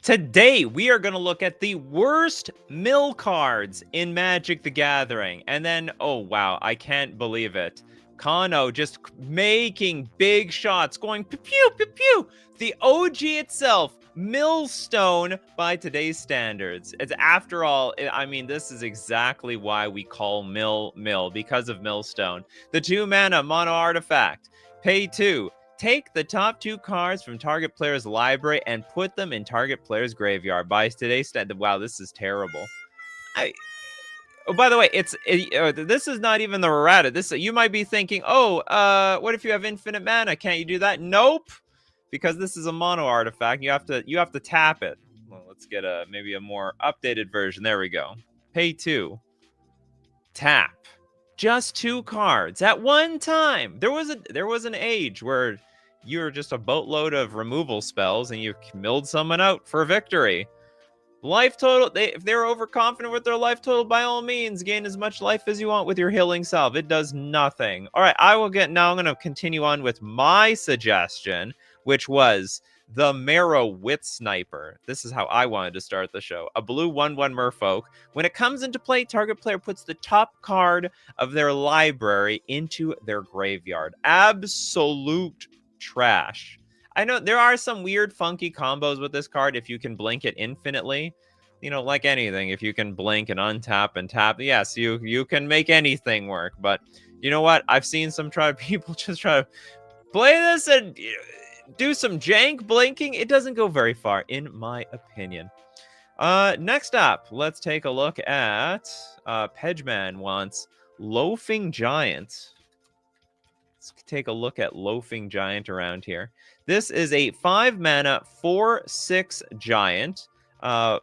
Today, we are going to look at the worst mill cards in Magic the Gathering. And then, oh wow, I can't believe it. Kano just making big shots, going pew pew pew pew. The OG itself, Millstone by today's standards. It's after all, I mean, this is exactly why we call Mill, because of Millstone. The 2-mana mono artifact. Pay 2. Take the top 2 cards from target player's library and put them in target player's graveyard. By today's stat, wow, this is terrible. Oh, by the way, this is not even the errata. This you might be thinking, what if you have infinite mana? Can't you do that? Nope, because this is a mono artifact. You have to tap it. Well, let's get maybe a more updated version. There we go. Pay 2. Tap. Just 2 cards at one time. There was an age where you were just a boatload of removal spells and you milled someone out for victory. Life total, if they're overconfident with their life total, by all means, gain as much life as you want with your healing salve. It does nothing. All right, I'm going to continue on with my suggestion, which was the Marrow Wit Sniper. This is how I wanted to start the show. A blue 1/1 merfolk. When it comes into play, target player puts the top card of their library into their graveyard. Absolute trash. I know there are some weird, funky combos with this card if you can blink it infinitely. You know, like anything, if you can blink and untap and tap, yes, you can make anything work. But you know what? I've seen some people just try to play this and do some jank blinking. It doesn't go very far, in my opinion. Next up, let's take a look at Pedgeman wants Loafing Giant. Let's take a look at Loafing Giant around here. This is a 5-mana 4/6 giant.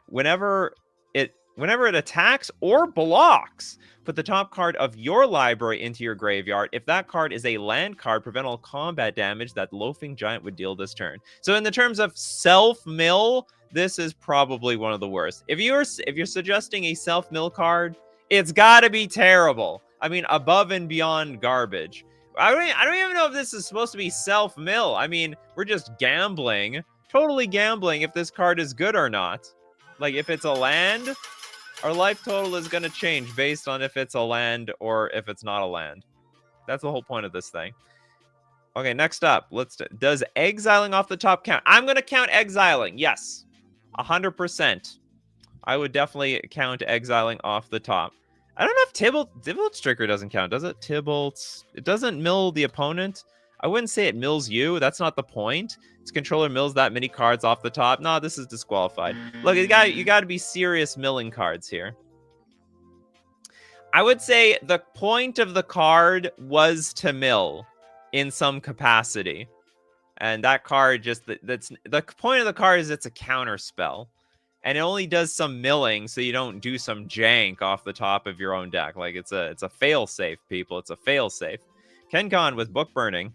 Whenever it attacks or blocks, put the top card of your library into your graveyard. If that card is a land card, prevent all combat damage that Loafing Giant would deal this turn. So in the terms of self-mill, this is probably one of the worst. If you're suggesting a self-mill card, it's got to be terrible. I mean, above and beyond garbage. I don't even know if this is supposed to be self-mill. I mean, we're just gambling, totally gambling if this card is good or not. Like, if it's a land, our life total is going to change based on if it's a land or if it's not a land. That's the whole point of this thing. Okay, next up, does exiling off the top count? I'm going to count exiling. Yes, 100%. I would definitely count exiling off the top. I don't know if Tybalt's trigger doesn't count, does it? It doesn't mill the opponent. I wouldn't say it mills you. That's not the point. Its controller mills that many cards off the top. No, this is disqualified. Look, you got to be serious milling cards here. I would say the point of the card was to mill in some capacity. And that card the point of the card is it's a counter spell. And it only does some milling, so you don't do some jank off the top of your own deck. Like, it's a fail-safe, people. It's a fail-safe. Kencon with Book Burning.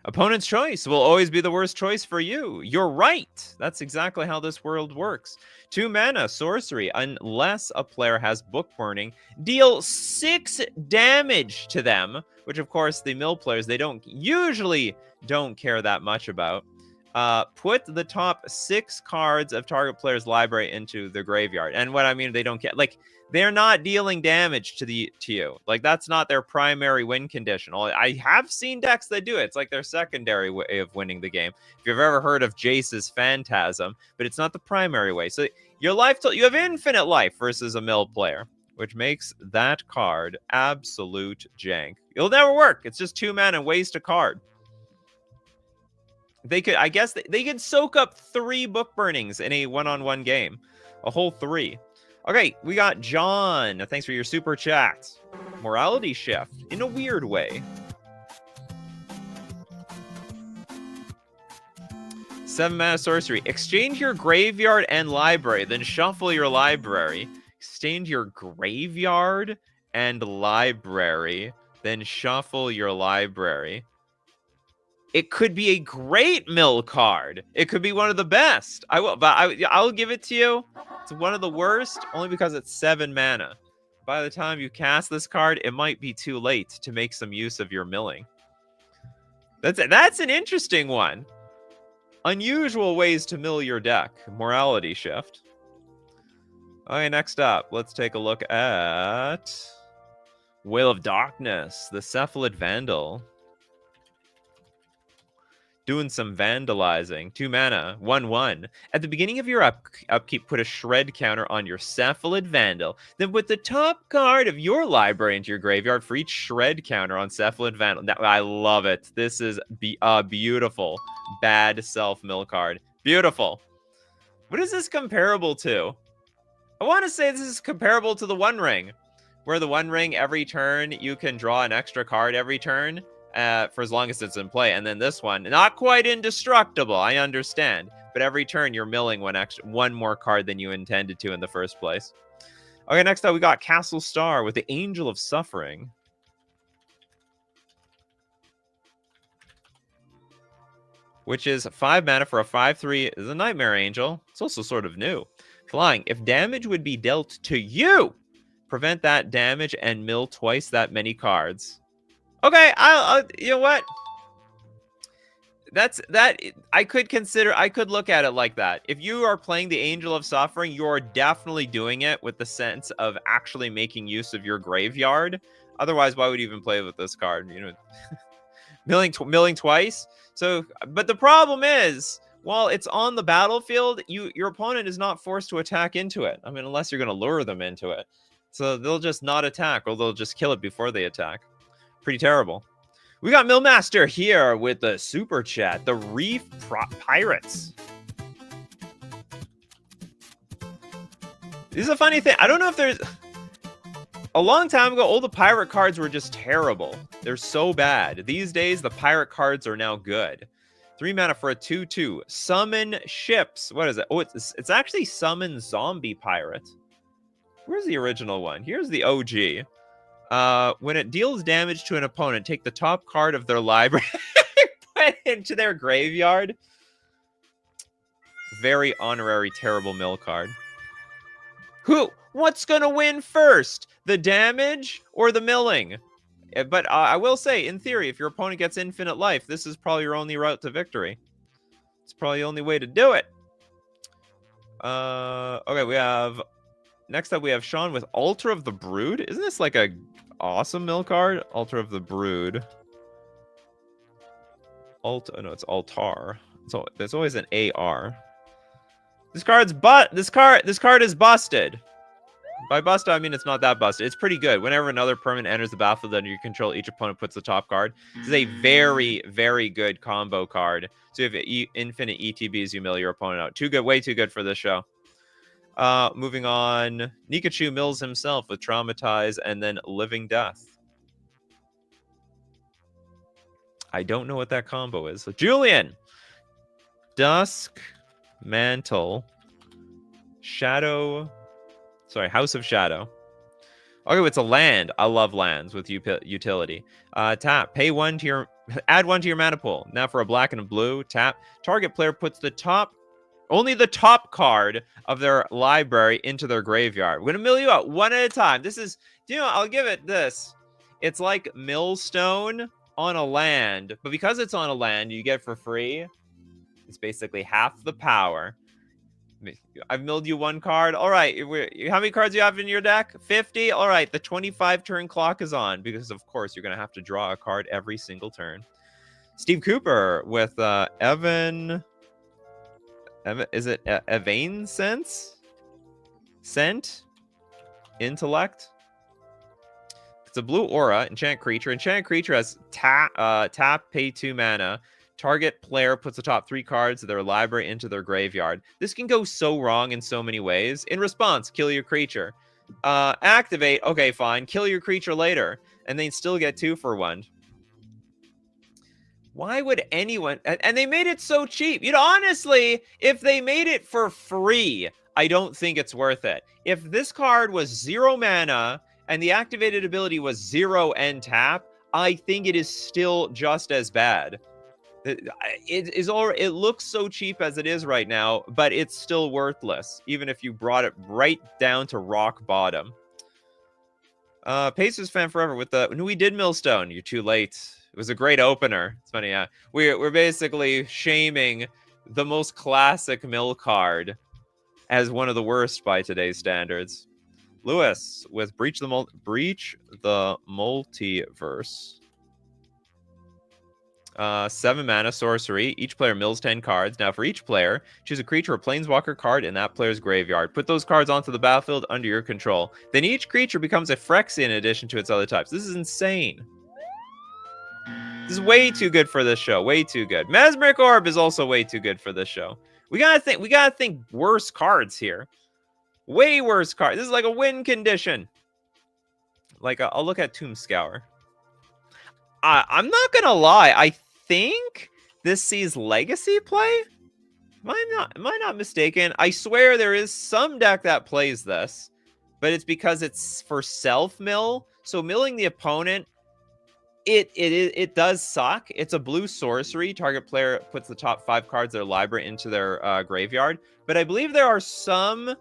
Opponent's choice will always be the worst choice for you. You're right. That's exactly how this world works. 2 mana, sorcery. Unless a player has Book Burning, deal 6 damage to them, which, of course, the mill players, they usually don't care that much about. Put the top 6 cards of target player's library into the graveyard. And what I mean, they don't care. Like, they're not dealing damage to you. Like, that's not their primary win condition. I have seen decks that do it. It's like their secondary way of winning the game. If you've ever heard of Jace's Phantasm, but it's not the primary way. So your life, you have infinite life versus a mill player, which makes that card absolute jank. It'll never work. It's just 2 mana and waste a card. I guess they could soak up 3 Book Burnings in a one-on-one game. A whole 3. Okay, we got John. Thanks for your super chat. Morality shift in a weird way. 7 mana sorcery. Exchange your graveyard and library, then shuffle your library. Exchange your graveyard and library, then shuffle your library. It could be a great mill card. It could be one of the best. I'll give it to you. It's one of the worst, only because it's 7 mana. By the time you cast this card, it might be too late to make some use of your milling. That's an interesting one. Unusual ways to mill your deck. Morality shift. Okay, next up, let's take a look at Whale of Darkness, the Cephalid Vandal. Doing some vandalizing. 2 mana, 1/1. At the beginning of your upkeep, put a shred counter on your Cephalid Vandal. Then put the top card of your library into your graveyard for each shred counter on Cephalid Vandal. Now, I love it. This is a beautiful bad self-mill card. Beautiful. What is this comparable to? I want to say this is comparable to the One Ring, where the One Ring, every turn, you can draw an extra card every turn. For as long as it's in play. And then this one, not quite indestructible, I understand. But every turn, you're milling one more card than you intended to in the first place. Okay, next up, we got Castle Star with the Angel of Suffering. Which is 5 mana for a 5/3. Is a Nightmare Angel. It's also sort of new. Flying. If damage would be dealt to you, prevent that damage and mill twice that many cards. Okay, I'll you know what? I could look at it like that. If you are playing the Angel of Suffering, you're definitely doing it with the sense of actually making use of your graveyard. Otherwise, why would you even play with this card? You know, milling twice. So, but the problem is, while it's on the battlefield, your opponent is not forced to attack into it. I mean, unless you're going to lure them into it. So they'll just not attack, or they'll just kill it before they attack. Pretty terrible. We got Millmaster here with the super chat. The Reef Pirates. This is a funny thing. I don't know if there's... A long time ago, all the pirate cards were just terrible. They're so bad. These days, the pirate cards are now good. 3 mana for a 2/2. Summon ships. What is it? Oh, it's actually Summon Zombie Pirate. Where's the original one? Here's the OG. When it deals damage to an opponent, take the top card of their library put it into their graveyard. Very honorary, terrible mill card. What's gonna win first? The damage or the milling? But I will say, in theory, if your opponent gets infinite life, this is probably your only route to victory. It's probably the only way to do it. Okay, we have... Next up, we have Sean with Altar of the Brood. Isn't this like a awesome mill card? Altar of the Brood. No, it's Altar. So there's always an AR. This card is busted. By busted, I mean it's not that busted. It's pretty good. Whenever another permanent enters the battlefield under your control, each opponent puts the top card. This is a very, very good combo card. So if you have infinite ETBs, you mill your opponent out. Too good, way too good for this show. Moving on, Nikachu mills himself with Traumatize and then Living Death. I don't know what that combo is. So Julian, Dusk, Mantle, House of Shadow. Okay, it's a land. I love lands with utility. Tap, add 1 to your mana pool. Now for a black and a blue, tap. Target player puts only the top card of their library into their graveyard. We're going to mill you out one at a time. This is, I'll give it this. It's like Millstone on a land, but because it's on a land, you get for free. It's basically half the power. I've milled you 1 card. All right. How many cards do you have in your deck? 50? All right. The 25 turn clock is on because, of course, you're going to have to draw a card every single turn. Steve Cooper with Evan... Is it Evane Sense? Scent? Intellect? It's a blue aura, enchant creature. Enchanted creature has tap, pay 2 mana. Target player puts the top 3 cards of their library into their graveyard. This can go so wrong in so many ways. In response, kill your creature. Activate, okay, fine. Kill your creature later. And then still get 2 for 1. Why would anyone... And they made it so cheap. Honestly, if they made it for free, I don't think it's worth it. If this card was 0 mana and the activated ability was 0 and tap, I think it is still just as bad. It looks so cheap as it is right now, but it's still worthless, even if you brought it right down to rock bottom. Pacers fan forever with we did Millstone. You're too late. It was a great opener. It's funny, yeah. We're basically shaming the most classic mill card as one of the worst by today's standards. Lewis with Breach the Multiverse. 7 mana sorcery. Each player mills 10 cards. Now, for each player, choose a creature or planeswalker card in that player's graveyard. Put those cards onto the battlefield under your control. Then each creature becomes a Phyrexian in addition to its other types. This is insane. This is way too good for this show. Way too good. Mesmeric Orb is also way too good for this show. We gotta think worse cards here. Way worse cards. This is like a win condition. Like, I'll look at Tomb Scour. I'm not gonna lie. I think this sees Legacy play. Am I not mistaken? I swear there is some deck that plays this, but it's because it's for self mill. So milling the opponent, it does suck. It's a blue sorcery. Target player puts the top 5 cards of their library into their graveyard. But I believe there are some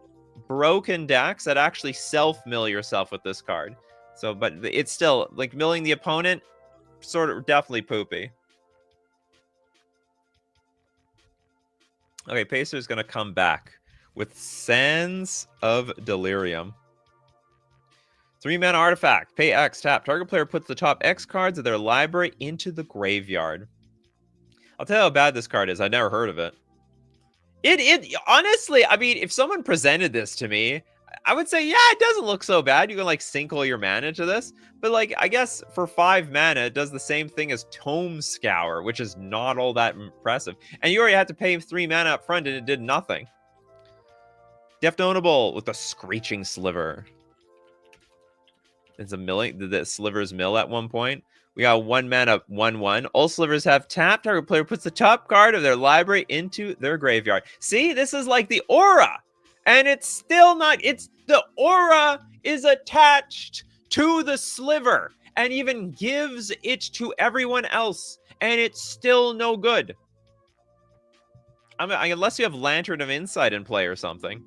broken decks that actually self mill yourself with this card. So, but it's still like milling the opponent. Sort of definitely poopy. Okay, Pacer's gonna come back with Sands of Delirium. 3 mana artifact. Pay X, tap. Target player puts the top X cards of their library into the graveyard. I'll tell you how bad this card is. I never heard of it. It honestly, I mean, if someone presented this to me, I would say, yeah, it doesn't look so bad. You can like sink all your mana to this. But like, I guess for 5 mana, it does the same thing as Tomb Scour, which is not all that impressive. And you already had to pay 3 mana up front and it did nothing. Deft Ownable with the Screeching Sliver. It's a milling. The slivers mill at one point. We got 1 mana 1/1. All slivers have tapped. Target player puts the top card of their library into their graveyard. See, this is like the aura. And it's still not, the aura is attached to the sliver and even gives it to everyone else. And it's still no good. Unless you have Lantern of Insight in play or something.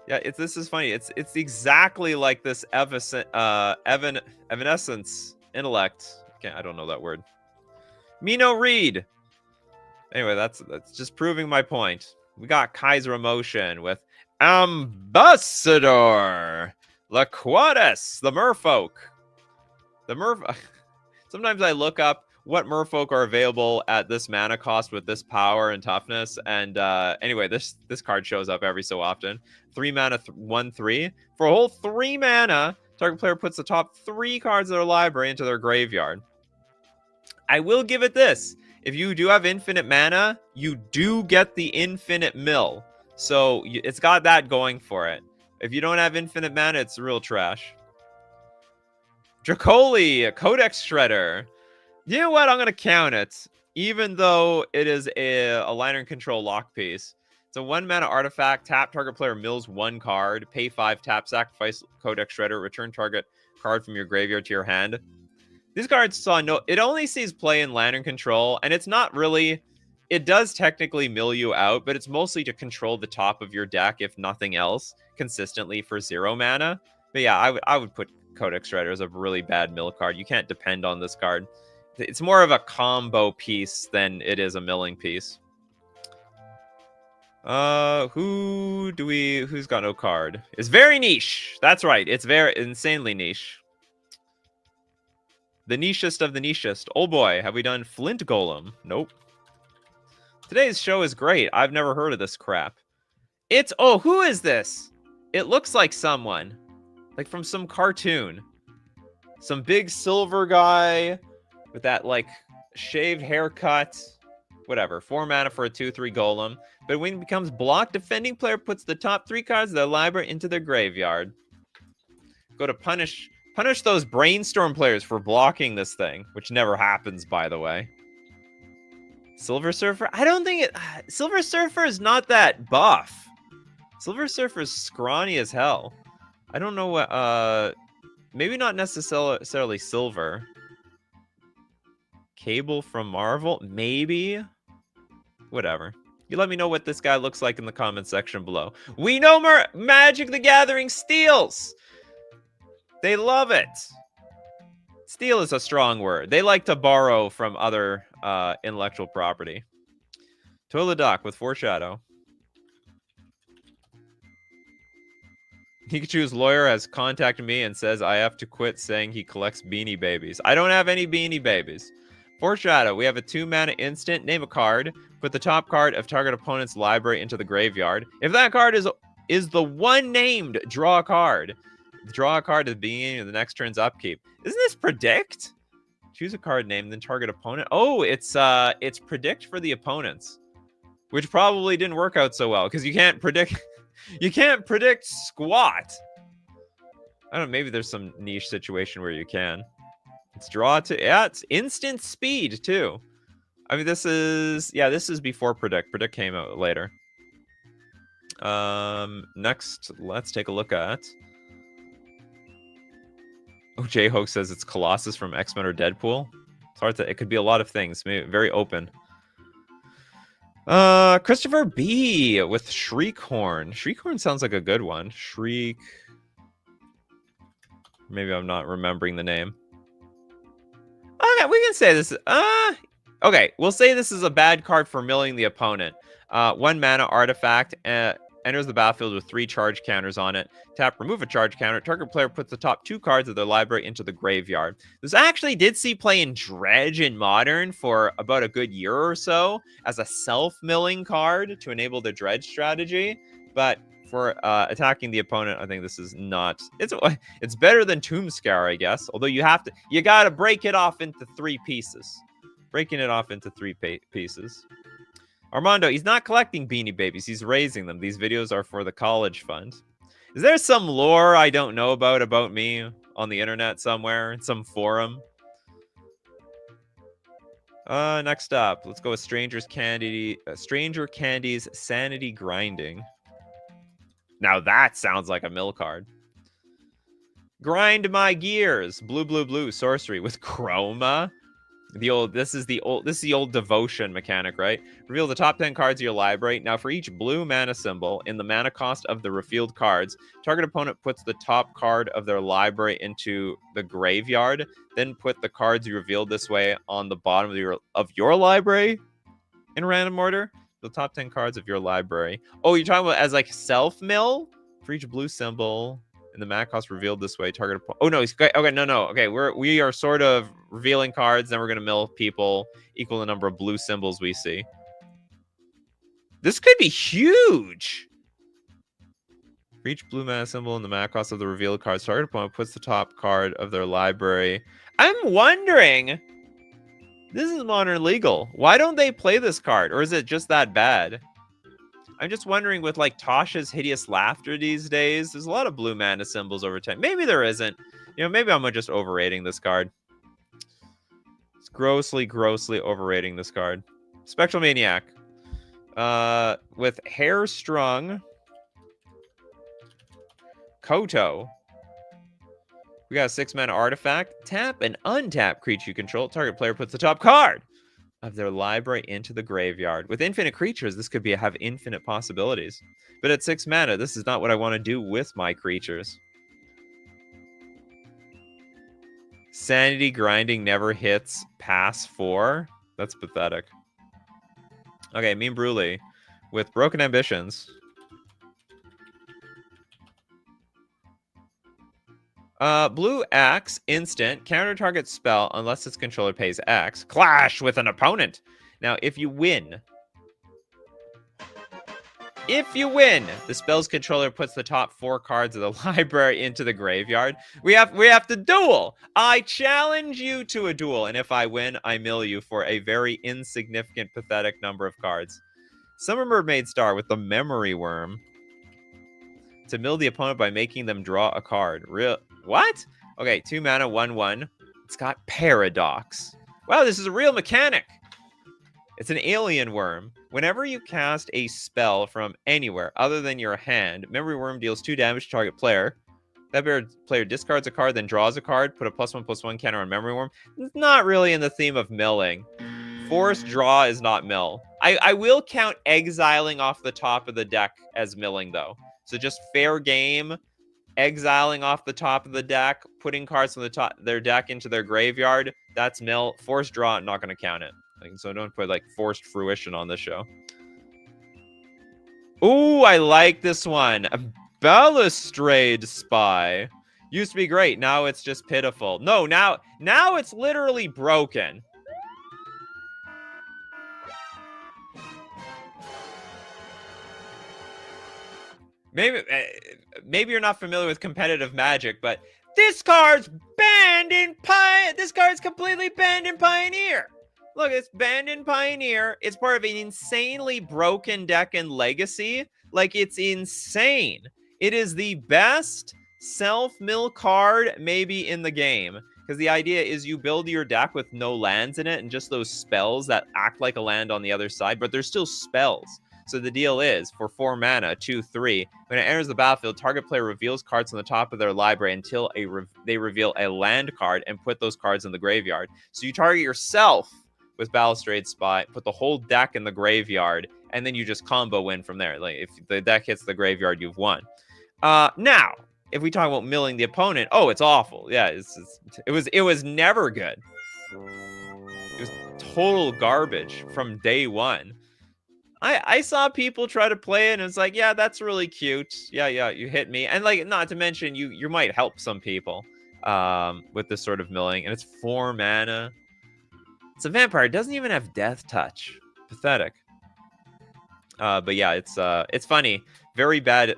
Yeah, this is funny. It's exactly like this Evanescence Intellect. I don't know that word. Mino Reed. Anyway, that's just proving my point. We got Kaiser Emotion with Ambassador Laquatus, the Merfolk. Sometimes I look up what Merfolk are available at this mana cost with this power and toughness. And anyway, this card shows up every so often. 3 mana, 1/3. For a whole 3 mana, target player puts the top 3 cards of their library into their graveyard. I will give it this. If you do have infinite mana, you do get the infinite mill. So it's got that going for it. If you don't have infinite mana, it's real trash. Dracoli, a Codex Shredder. You know what? I'm going to count it. Even though it is a Lantern Control lock piece. It's a 1 mana artifact. Tap, target player mills 1 card. Pay 5, tap, sacrifice Codex Shredder. Return target card from your graveyard to your hand. These cards saw no... It only sees play in Lantern Control, and it's not really... It does technically mill you out, but it's mostly to control the top of your deck, if nothing else, consistently for 0 mana. But yeah, I would put Codex Shredder as a really bad mill card. You can't depend on this card. It's more of a combo piece than it is a milling piece. Who's got no card? It's very niche. That's right. It's very insanely niche. The nichest of the nichest. Oh boy, have we done Flint Golem? Nope. Today's show is great. I've never heard of this crap. Oh, who is this? It looks like someone. Like from some cartoon. Some big silver guy with that like shaved haircut. Whatever. 4 mana for a 2/3 golem. But when it becomes blocked, defending player puts the top 3 cards of their library into their graveyard. Go to punish those brainstorm players for blocking this thing, which never happens, by the way. Silver Surfer? I don't think it... Silver Surfer is not that buff. Silver Surfer is scrawny as hell. I don't know what... maybe not necessarily silver. Cable from Marvel? Maybe? Whatever. You let me know what this guy looks like in the comment section below. We know Magic the Gathering steals! They love it. Steal is a strong word. They like to borrow from other intellectual property. Toilet Dock with Foreshadow. Nikachu's lawyer has contacted me and says I have to quit saying he collects Beanie Babies. I don't have any Beanie Babies. Foreshadow. We have a 2-mana instant. Name a card. Put the top card of target opponent's library into the graveyard. If that card is the one named, draw a card. Draw a card at the beginning of the next turn's upkeep. Isn't this predict? Choose a card name, then target opponent. Oh, it's predict for the opponents, which probably didn't work out so well because you can't predict. You can't predict squat. I don't know. Maybe there's some niche situation where you can. It's draw to. Yeah, it's instant speed too. I mean, this is before predict. Predict came out later. Next, let's take a look at. Oh, J-Hoke says it's Colossus from X-Men or Deadpool. It's hard to. It could be a lot of things. Maybe very open. Christopher B with Shriekhorn. Shriekhorn sounds like a good one. Shriek. Maybe I'm not remembering the name. Okay, we can say this. Okay, we'll say this is a bad card for milling the opponent. 1 mana artifact. Enters the battlefield with 3 charge counters on it. Tap, remove a charge counter. Target player puts the top 2 cards of their library into the graveyard. This actually did see play in Dredge in Modern for about a good year or so as a self-milling card to enable the Dredge strategy. But for attacking the opponent, I think this is not. It's better than Tombscar, I guess. Although you gotta break it off into 3 pieces. Breaking it off into 3 pieces. Armando, he's not collecting Beanie Babies. He's raising them. These videos are for the college fund. Is there some lore I don't know about me on the internet somewhere, in some forum? Next up, let's go with Stranger Candy's Sanity Grinding. Now that sounds like a mill card. Grind My Gears. Blue, sorcery with Chroma. This is the old devotion mechanic, right? Reveal the top 10 cards of your library. Now, for each blue mana symbol in the mana cost of the revealed cards, target opponent puts the top card of their library into the graveyard. Then put the cards you revealed this way on the bottom of your library in random order. The top 10 cards of your library. Oh, you're talking about as like self-mill? For each blue symbol in the mana cost revealed this way, target opponent. Oh, no, okay, no. Okay, we are sort of revealing cards, then we're going to mill people equal the number of blue symbols we see. This could be huge. For each blue mana symbol in the mana cost of the revealed cards, target opponent puts the top card of their library. I'm wondering, this is Modern Legal. Why don't they play this card? Or is it just that bad? I'm just wondering with like Tasha's Hideous Laughter these days, there's a lot of blue mana symbols over time. Maybe there isn't. Maybe I'm just overrating this card. It's grossly overrating this card. Spectral Maniac. With Hair Strung. Koto. We got a 6 mana artifact. Tap and untap creature you control. Target player puts the top card of their library into the graveyard. With infinite creatures, this could have infinite possibilities. But at 6 mana, this is not what I want to do with my creatures. Sanity Grinding never hits pass 4. That's pathetic. Okay, Mean Brulee with Broken Ambitions. Blue X, instant, counter target spell unless its controller pays X. Clash with an opponent. Now, if you win, the spell's controller puts the top 4 cards of the library into the graveyard. We have to duel. I challenge you to a duel, and if I win, I mill you for a very insignificant, pathetic number of cards. Summer Mermaid Star with the Memory Worm. To mill the opponent by making them draw a card. What? Okay, 2 mana, 1/1. It's got Paradox. Wow, this is a real mechanic. It's an alien worm. Whenever you cast a spell from anywhere other than your hand, Memory Worm deals 2 damage to target player. That player discards a card, then draws a card. Put a +1/+1 counter on Memory Worm. It's not really in the theme of milling. Forced draw is not mill. I will count exiling off the top of the deck as milling, though. So just fair game, exiling off the top of the deck, putting cards from the top their deck into their graveyard. That's mill. Forced draw, I'm not going to count it. So don't put like forced fruition on this show. Ooh, I like this one. A balustrade spy. Used to be great. Now it's just pitiful. No, now it's literally broken. Maybe you're not familiar with competitive Magic, but this card's banned in This card's completely banned in Pioneer. Look, it's banned in Pioneer. It's part of an insanely broken deck in Legacy. Like, it's insane. It is the best self-mill card maybe in the game. Because the idea is you build your deck with no lands in it and just those spells that act like a land on the other side, but they're still spells. So the deal is, for 4 mana, 2/3, when it enters the battlefield, target player reveals cards on the top of their library until they reveal a land card and put those cards in the graveyard. So you target yourself with Balustrade Spy, put the whole deck in the graveyard, and then you just combo win from there. Like, if the deck hits the graveyard, you've won. Now, if we talk about milling the opponent, oh, it's awful. Yeah, it was never good. It was total garbage from day one. I saw people try to play it, and it's like, yeah, that's really cute. Yeah, you hit me. And, like, not to mention, you might help some people with this sort of milling. And it's 4 mana. It's a vampire. It doesn't even have Death Touch. Pathetic. But yeah, it's funny. Very bad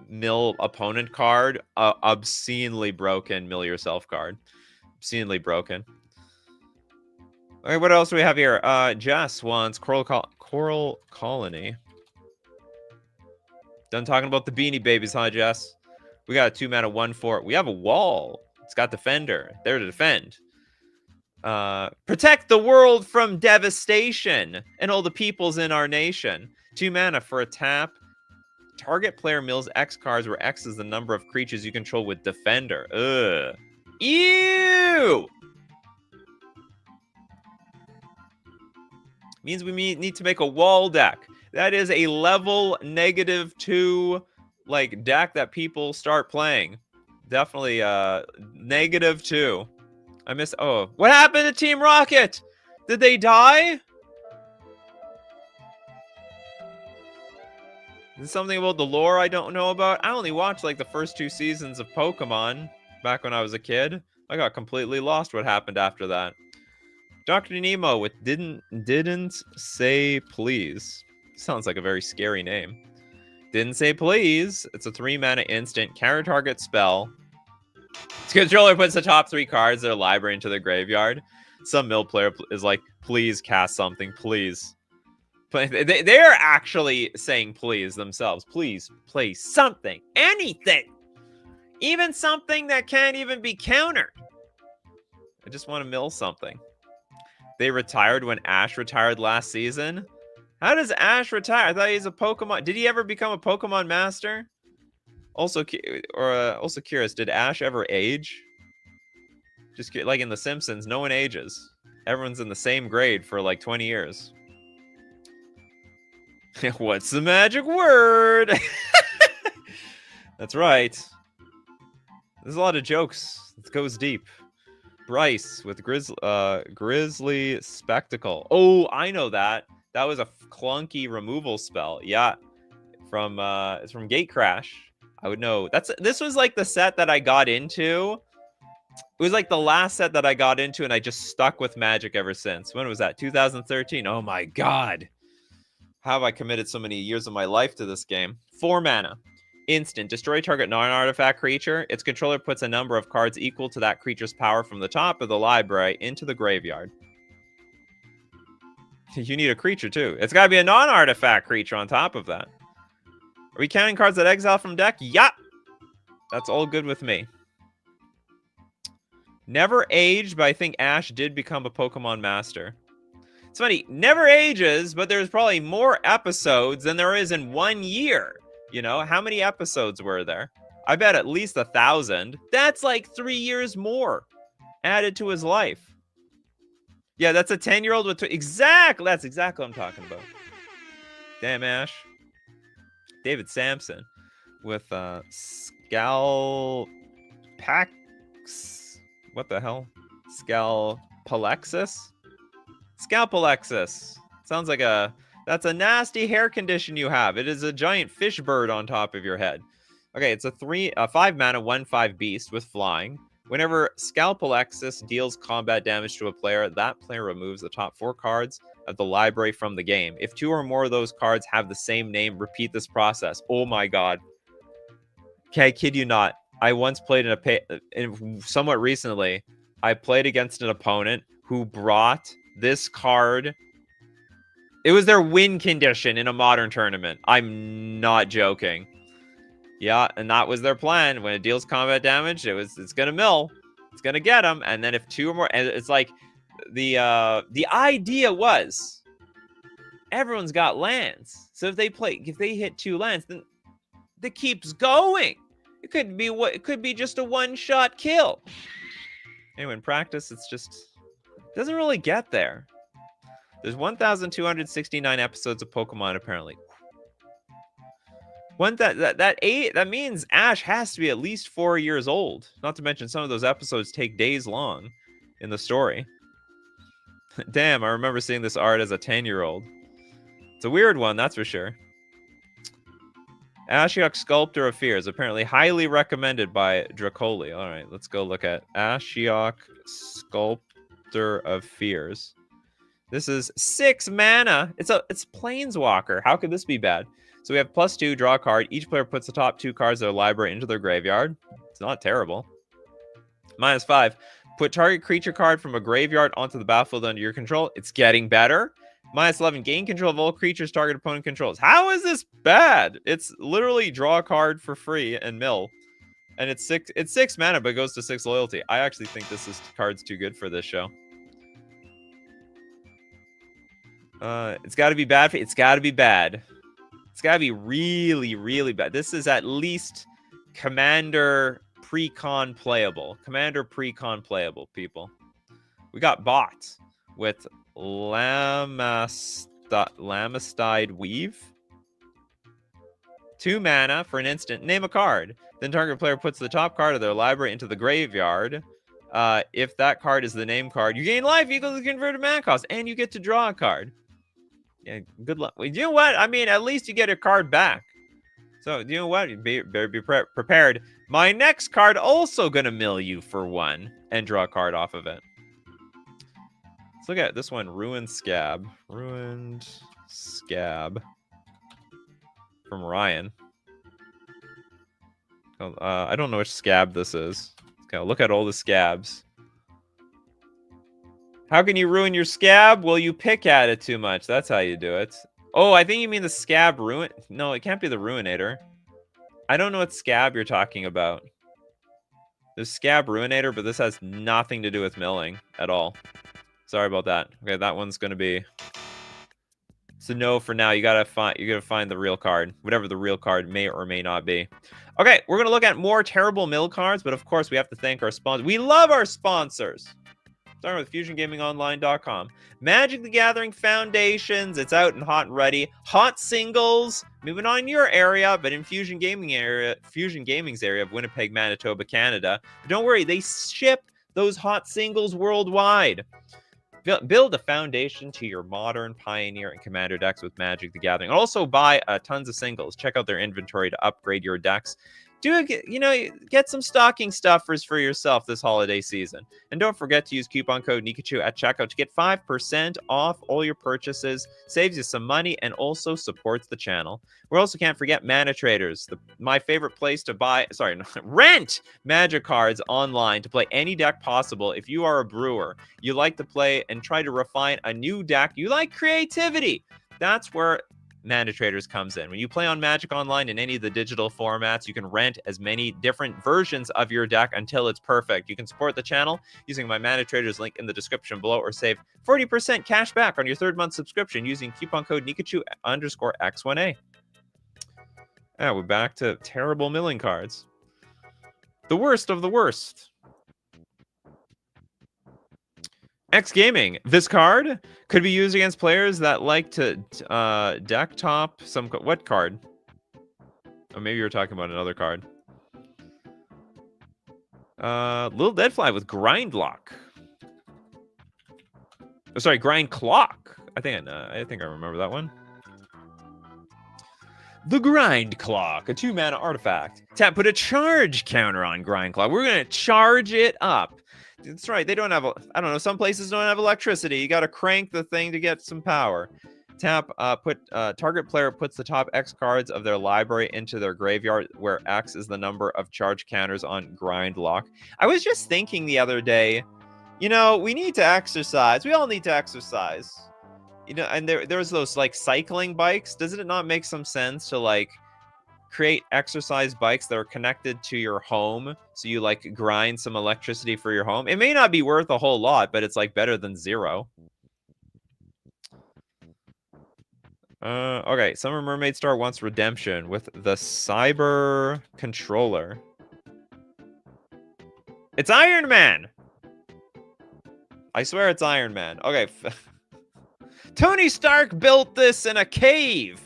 mill opponent card. Obscenely broken mill yourself card. Obscenely broken. Okay, what else do we have here? Jess wants Coral Colony. Done talking about the Beanie Babies, huh, Jess? We got a 2 mana 1/4. We have a wall. It's got Defender. There to defend. Protect the world from devastation and all the peoples in our nation. 2 mana for a tap. Target player mills X cards where X is the number of creatures you control with Defender. Ugh. Ew! Means we need to make a wall deck. That is a level -2 like deck that people start playing. Definitely -2. I miss. Oh, what happened to Team Rocket? Did they die? Is something about the lore I don't know about? I only watched like the first 2 seasons of Pokemon back when I was a kid. I got completely lost what happened after that. Dr. Nemo with didn't say please. Sounds like a very scary name. Didn't say please. It's a 3 mana instant. Counter target spell. Its controller puts the top 3 cards of their library into their graveyard. Some mill player is like, please cast something, please. They're actually saying please themselves. Please play something. Anything. Even something that can't even be countered. I just want to mill something. They retired when Ash retired last season. How does Ash retire? I thought he's a Pokemon. Did he ever become a Pokemon master? Also curious, did Ash ever age? Just like in The Simpsons, no one ages. Everyone's in the same grade for like 20 years. What's the magic word? That's right. There's a lot of jokes. It goes deep. Bryce with Grizzly Spectacle. Oh, I know that. That was a clunky removal spell. Yeah, it's from Gate Crash. I would know. This was like the set that I got into. It was like the last set that I got into, and I just stuck with Magic ever since. When was that? 2013. Oh my god. How have I committed so many years of my life to this game? 4 mana. Instant. Destroy target non-artifact creature. Its controller puts a number of cards equal to that creature's power from the top of the library into the graveyard. You need a creature, too. It's got to be a non-artifact creature on top of that. Are we counting cards that exile from deck? Yup. That's all good with me. Never aged, but I think Ash did become a Pokemon master. It's funny. Never ages, but there's probably more episodes than there is in 1 year. You know, how many episodes were there? I bet at least 1,000. That's like 3 years more added to his life. Yeah, that's a 10-year-old with... Exactly! That's exactly what I'm talking about. Damn, Ash. David Sampson with Scalpax... What the hell? Scalpalexis? Scalpalexis. Sounds like a That's a nasty hair condition you have. It is a giant fish bird on top of your head. Okay, it's a 5 mana 1/5 beast with flying. Whenever Scalpel Axis deals combat damage to a player, that player removes the top 4 cards of the library from the game. If 2 or more of those cards have the same name, repeat this process. Oh my god. Okay, I kid you not. I once played somewhat recently, I played against an opponent who brought this card. It was their win condition in a modern tournament. I'm not joking. Yeah, and that was their plan. When it deals combat damage, it's gonna mill. It's gonna get them. And then if 2 or more, and it's like the idea was everyone's got lands. So if they hit 2 lands, then it keeps going. It could be just a one-shot kill. Anyway, in practice, it doesn't really get there. There's 1,269 episodes of Pokemon, apparently. That means Ash has to be at least 4 years old. Not to mention some of those episodes take days long in the story. Damn, I remember seeing this art as a 10-year-old. It's a weird one, that's for sure. Ashiok Sculptor of Fears, apparently highly recommended by Dracoli. All right, let's go look at Ashiok Sculptor of Fears. This is 6 mana. It's Planeswalker. How could this be bad? So we have +2, draw a card. Each player puts the top 2 cards of their library into their graveyard. It's not terrible. -5, put target creature card from a graveyard onto the battlefield under your control. It's getting better. -11, gain control of all creatures target opponent controls. How is this bad? It's literally draw a card for free and mill. And it's 6 mana, but it goes to 6 loyalty. I actually think this card's too good for this show. It's got to be bad. It's got to be bad. It's got to be really, really bad. This is at least Commander Pre-Con playable. Commander Pre-Con playable, people. We got bots with Lamastide Weave. 2 mana for an instant. Name a card. Then target player puts the top card of their library into the graveyard. If that card is the name card, you gain life equal to the converted mana cost, and you get to draw a card. Yeah, good luck. You know what? I mean, at least you get a card back. So, you know what? You better be prepared. My next card also gonna mill you for 1 and draw a card off of it. Let's look at this one. Ruined Scab. Ruined Scab. From Ryan. I don't know which scab this is. Okay, look at all the scabs. How can you ruin your scab? Well, you pick at it too much. That's how you do it. Oh, I think you mean the scab ruin. No, it can't be the Ruinator. I don't know what scab you're talking about. There's scab Ruinator, but this has nothing to do with milling at all. Sorry about that. Okay, that one's gonna be. So no for now. You gotta find the real card, whatever the real card may or may not be. Okay, we're gonna look at more terrible mill cards, but of course we have to thank our sponsors. We love our sponsors. Starting with FusionGamingOnline.com. Magic the Gathering Foundations. It's out and hot and ready. Hot singles. Moving on in your area, but in Fusion Gaming's area of Winnipeg, Manitoba, Canada. But don't worry, they ship those hot singles worldwide. Build a foundation to your modern Pioneer and Commander decks with Magic the Gathering. Also buy tons of singles. Check out their inventory to upgrade your decks. Get some stocking stuffers for yourself this holiday season. And don't forget to use coupon code Nikachu at checkout to get 5% off all your purchases. Saves you some money and also supports the channel. We also can't forget Mana Traders, my favorite place to rent Magic cards online to play any deck possible. If you are a brewer, you like to play and try to refine a new deck, you like creativity. That's where Mana Traders comes in. When you play on Magic Online in any of the digital formats, you can rent as many different versions of your deck until it's perfect. You can support the channel using my Mana Traders link in the description below, or save 40% cash back on your 3rd month subscription using coupon code Nikachu_X1A. We're back to terrible milling cards. The worst of the worst. X Gaming. This card could be used against players that like to deck top some. What card? Oh, maybe you were talking about another card. Little Deadfly with Grind Lock. Oh, sorry, Grind Clock. I think I remember that one. The Grind Clock, a 2-mana artifact. Tap, put a charge counter on Grind Clock. We're going to charge it up. That's right, they don't have, I don't know, some places don't have electricity. You got to crank the thing to get some power. Tap, target player puts the top X cards of their library into their graveyard, where X is the number of charge counters on Grind Lock. I was just thinking the other day, you know, we need to exercise. We all need to exercise. You know, and there's those like cycling bikes. Doesn't it not make some sense to like create exercise bikes that are connected to your home, so you like grind some electricity for your home? It may not be worth a whole lot, but it's like better than zero. Okay, Summer Mermaid Star wants redemption with the Cyber Controller. It's Iron Man! I swear it's Iron Man. Okay. Tony Stark built this in a cave!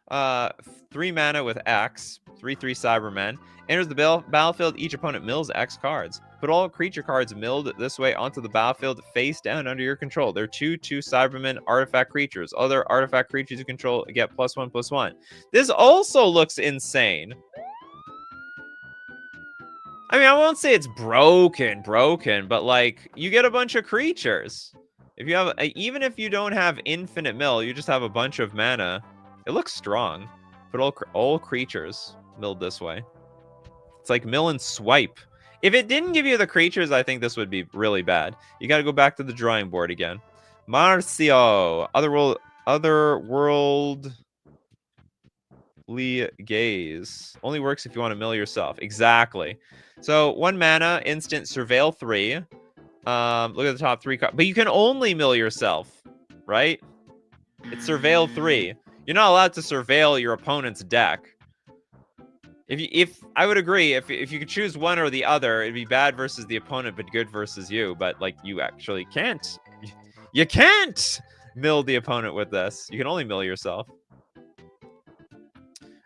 3 mana with X. 3/3 Cyberman. Enters the battlefield, each opponent mills X cards. Put all creature cards milled this way onto the battlefield face down under your control. They're 2/2 Cybermen artifact creatures. Other artifact creatures you control get +1/+1. This also looks insane. I mean, I won't say it's broken, but like, you get a bunch of creatures. If you have, even if you don't have infinite mill, you just have a bunch of mana. It looks strong. Put all creatures milled this way. It's like mill and swipe. If it didn't give you the creatures, I think this would be really bad. You got to go back to the drawing board again. Marcio, otherworldly gaze. Only works if you want to mill yourself. Exactly. So 1 mana, instant surveil 3. Look at the top 3 cards. But you can only mill yourself, right? It's surveil 3. You're not allowed to surveil your opponent's deck. If I would agree, if you could choose one or the other, it'd be bad versus the opponent, but good versus you. But like, you actually can't. You can't mill the opponent with this. You can only mill yourself.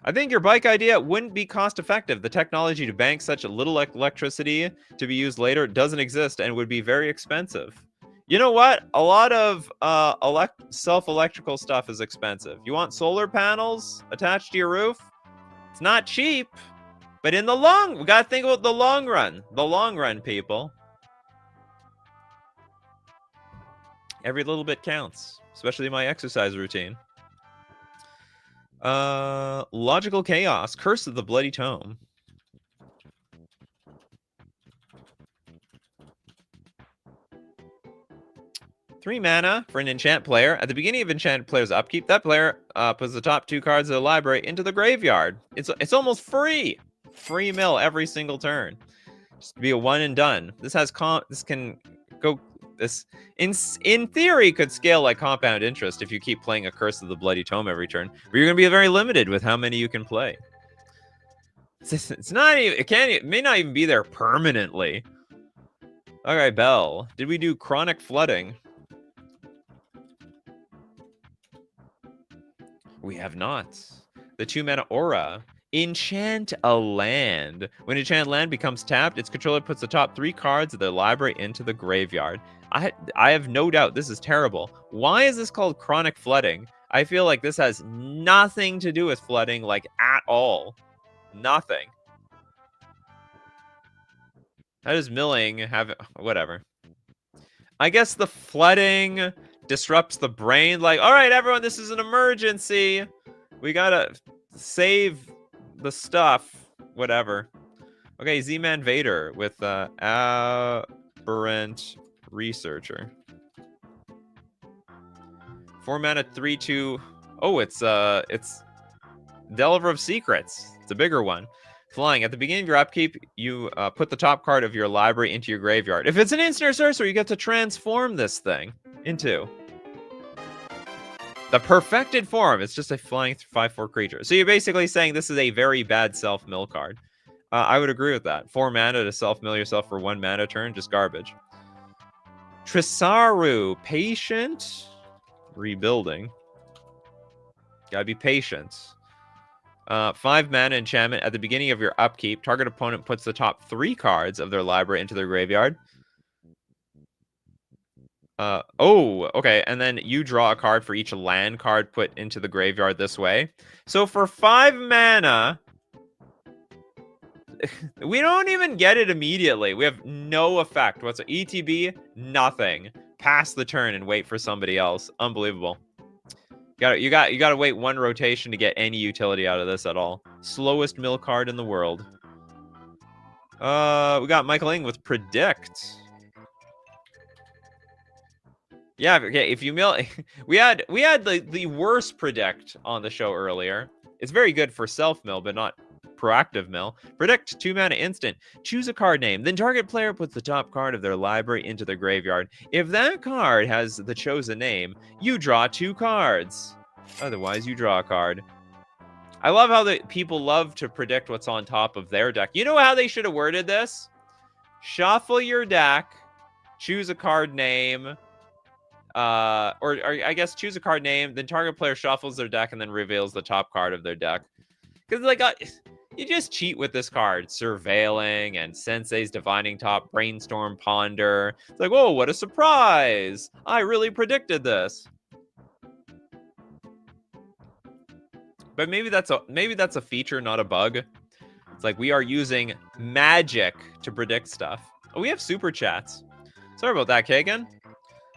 I think your bike idea wouldn't be cost effective. The technology to bank such little electricity to be used later doesn't exist and would be very expensive. You know what? A lot of self-electrical stuff is expensive. You want solar panels attached to your roof? It's not cheap, but in the we gotta think about the long run. The long run, people. Every little bit counts, especially my exercise routine. Logical Chaos, Curse of the Bloody Tome. Three mana for an enchant player. At the beginning of enchant player's upkeep, that player puts the top 2 cards of the library into the graveyard. It's almost free. Free mill every single turn. Just be a one and done. This has in theory could scale like compound interest if you keep playing a Curse of the Bloody Tome every turn. But you're gonna be very limited with how many you can play. It's not even, it may not even be there permanently. Okay, Bell. Did we do Chronic Flooding? We have not. The 2 mana aura. Enchant a land. When enchant land becomes tapped, its controller puts the top 3 cards of their library into the graveyard. I have no doubt this is terrible. Why is this called Chronic Flooding? I feel like this has nothing to do with flooding, like, at all. Nothing. How does milling have whatever? I guess the flooding disrupts the brain. Like, all right, everyone, this is an emergency. We gotta save the stuff. Whatever. Okay, Z-Man Vader with Aberrant Researcher. 4 mana, 3/2. Oh, it's Delver of Secrets. It's a bigger one. Flying. At the beginning of your upkeep, you put the top card of your library into your graveyard. If it's an instant or sorcery, you get to transform this thing into the perfected form. It's just a flying 5/4 creature. So you're basically saying this is a very bad self-mill card. I would agree with that. 4 mana to self-mill yourself for 1 mana turn, just garbage. Trisaru, patient, rebuilding. Gotta be patient. 5 mana enchantment. At the beginning of your upkeep, target opponent puts the top 3 cards of their library into their graveyard. Oh, okay. And then you draw a card for each land card put into the graveyard this way. So for 5 mana, we don't even get it immediately. We have no effect. What's ETB? Nothing. Pass the turn and wait for somebody else. Unbelievable. You gotta wait 1 rotation to get any utility out of this at all. Slowest mill card in the world. We got Michael Ing with Predict. Yeah, okay, if you mill we had the worst Predict on the show earlier. It's very good for self-mill, but not proactive mill. Predict, 2 mana instant. Choose a card name. Then target player puts the top card of their library into their graveyard. If that card has the chosen name, you draw 2 cards. Otherwise, you draw a card. I love how the people love to predict what's on top of their deck. You know how they should have worded this? Shuffle your deck, choose a card name, or I guess choose a card name, then target player shuffles their deck and then reveals the top card of their deck. Because like you just cheat with this card. Surveilling and Sensei's Divining Top, Brainstorm, Ponder. It's like, whoa, what a surprise. I really predicted this. But maybe that's a feature, not a bug. It's like we are using magic to predict stuff. Oh, we have super chats. Sorry about that, Kagan.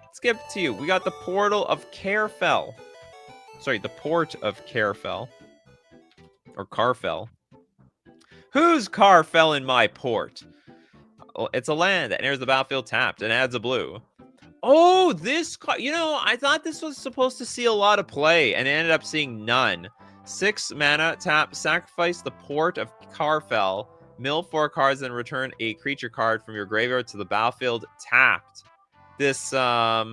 Let's get to you. We got the Portal of Carefell. Sorry, the Port of Carefell. Or Carfell. Whose car fell in my port? Oh, it's a land that enters the battlefield tapped and adds a blue. Oh, this car. You know, I thought this was supposed to see a lot of play and it ended up seeing none. 6 mana, tap, sacrifice the Port of Carfell, mill 4 cards, and return a creature card from your graveyard to the battlefield tapped. This, yeah,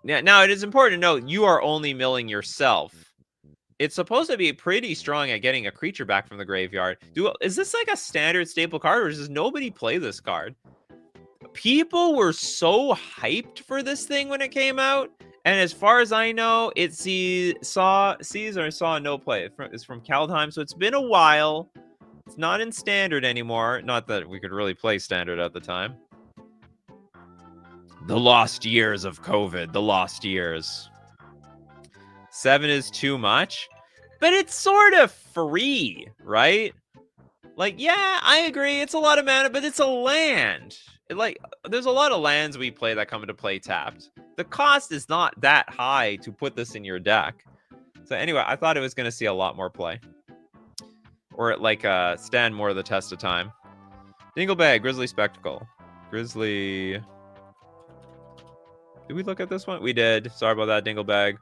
now it is important to note you are only milling yourself. It's supposed to be pretty strong at getting a creature back from the graveyard. Is this like a standard staple card, or does nobody play this card? People were so hyped for this thing when it came out, and as far as I know, it saw no play. It's from Kaldheim, so it's been a while. It's not in standard anymore. Not that we could really play standard at the time. The lost years of COVID. The lost years. 7 is too much, but it's sort of free, right? Like, yeah, I agree. It's a lot of mana, but it's a land. There's a lot of lands we play that come into play tapped. The cost is not that high to put this in your deck. So anyway, I thought it was going to see a lot more play. Or stand more of the test of time. Dinglebag, Grizzly Spectacle. Grizzly... Did we look at this one? We did. Sorry about that, Dinglebag.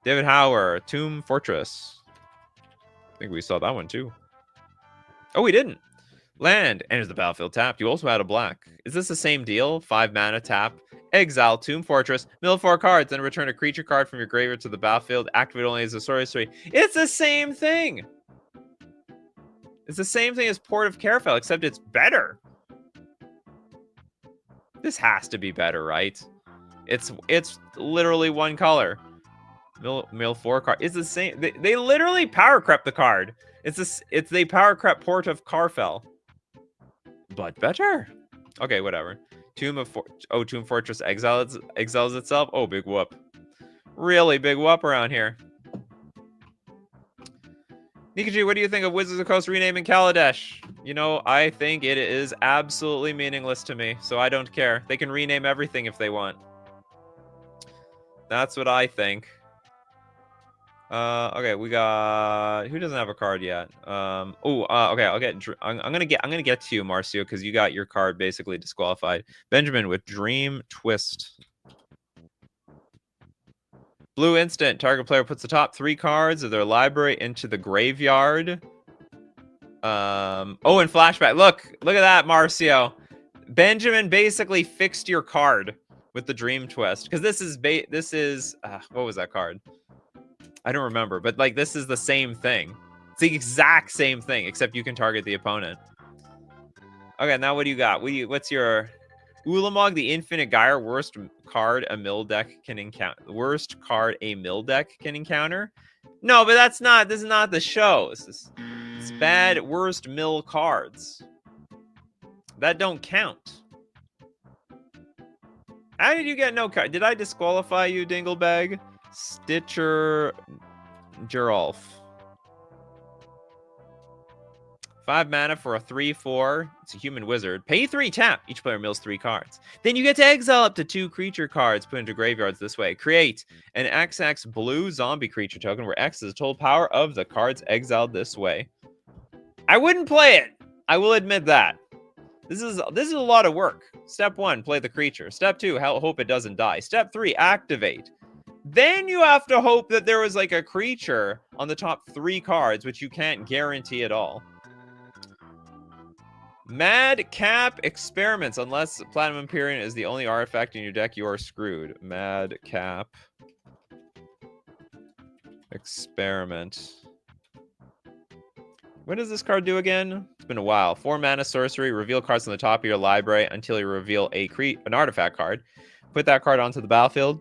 David Hauer, Tomb Fortress. I think we saw that one too. Oh, we didn't. Land enters the battlefield tapped. You also had a black. Is this the same deal? 5 mana tap. Exile Tomb Fortress. Mill 4 cards. Then return a creature card from your graveyard to the battlefield. Activate only as a sorcery. It's the same thing. It's the same thing as Port of Carefell, except it's better. This has to be better, right? It's literally 1 color. Mill 4 card. It's the same. They literally power crept the card. They power crept Port of Carfell, but better. Okay, whatever. Tomb Fortress exiles itself. Oh, big whoop. Really big whoop around here. Nikachu, what do you think of Wizards of the Coast renaming Kaladesh? You know, I think it is absolutely meaningless to me, so I don't care. They can rename everything if they want. That's what I think. Okay, we got who doesn't have a card yet? Okay, I'm gonna get to you, Marcio, because you got your card basically disqualified. Benjamin with Dream Twist. Blue instant. Target player puts the top 3 cards of their library into the graveyard. Oh, and flashback. Look at that, Marcio. Benjamin basically fixed your card with the Dream Twist, because this is what was that card? I don't remember, but like this is the same thing. It's the exact same thing, except you can target the opponent. Okay, now what do you got? What's your Ulamog, the Infinite Gyre, worst card a mill deck can encounter? Worst card a mill deck can encounter? No, but this is not the show. It's bad worst mill cards. That don't count. How did you get no card? Did I disqualify you, Dinglebag? Stitcher Gerolf. 5 mana for a 3/4. It's a human wizard. Pay 3, tap. Each player mills 3 cards. Then you get to exile up to 2 creature cards put into graveyards this way. Create an XX blue zombie creature token where X is the total power of the cards exiled this way. I wouldn't play it. I will admit that. This is a lot of work. Step 1, play the creature. Step 2, hope it doesn't die. Step 3, activate. Then you have to hope that there was like a creature on the top 3 cards, which you can't guarantee at all. Madcap Experiments. Unless Platinum Empyrean is the only artifact in your deck, you are screwed. Madcap Experiment. What does this card do again? It's been a while. 4 mana sorcery. Reveal cards on the top of your library until you reveal an artifact card. Put that card onto the battlefield.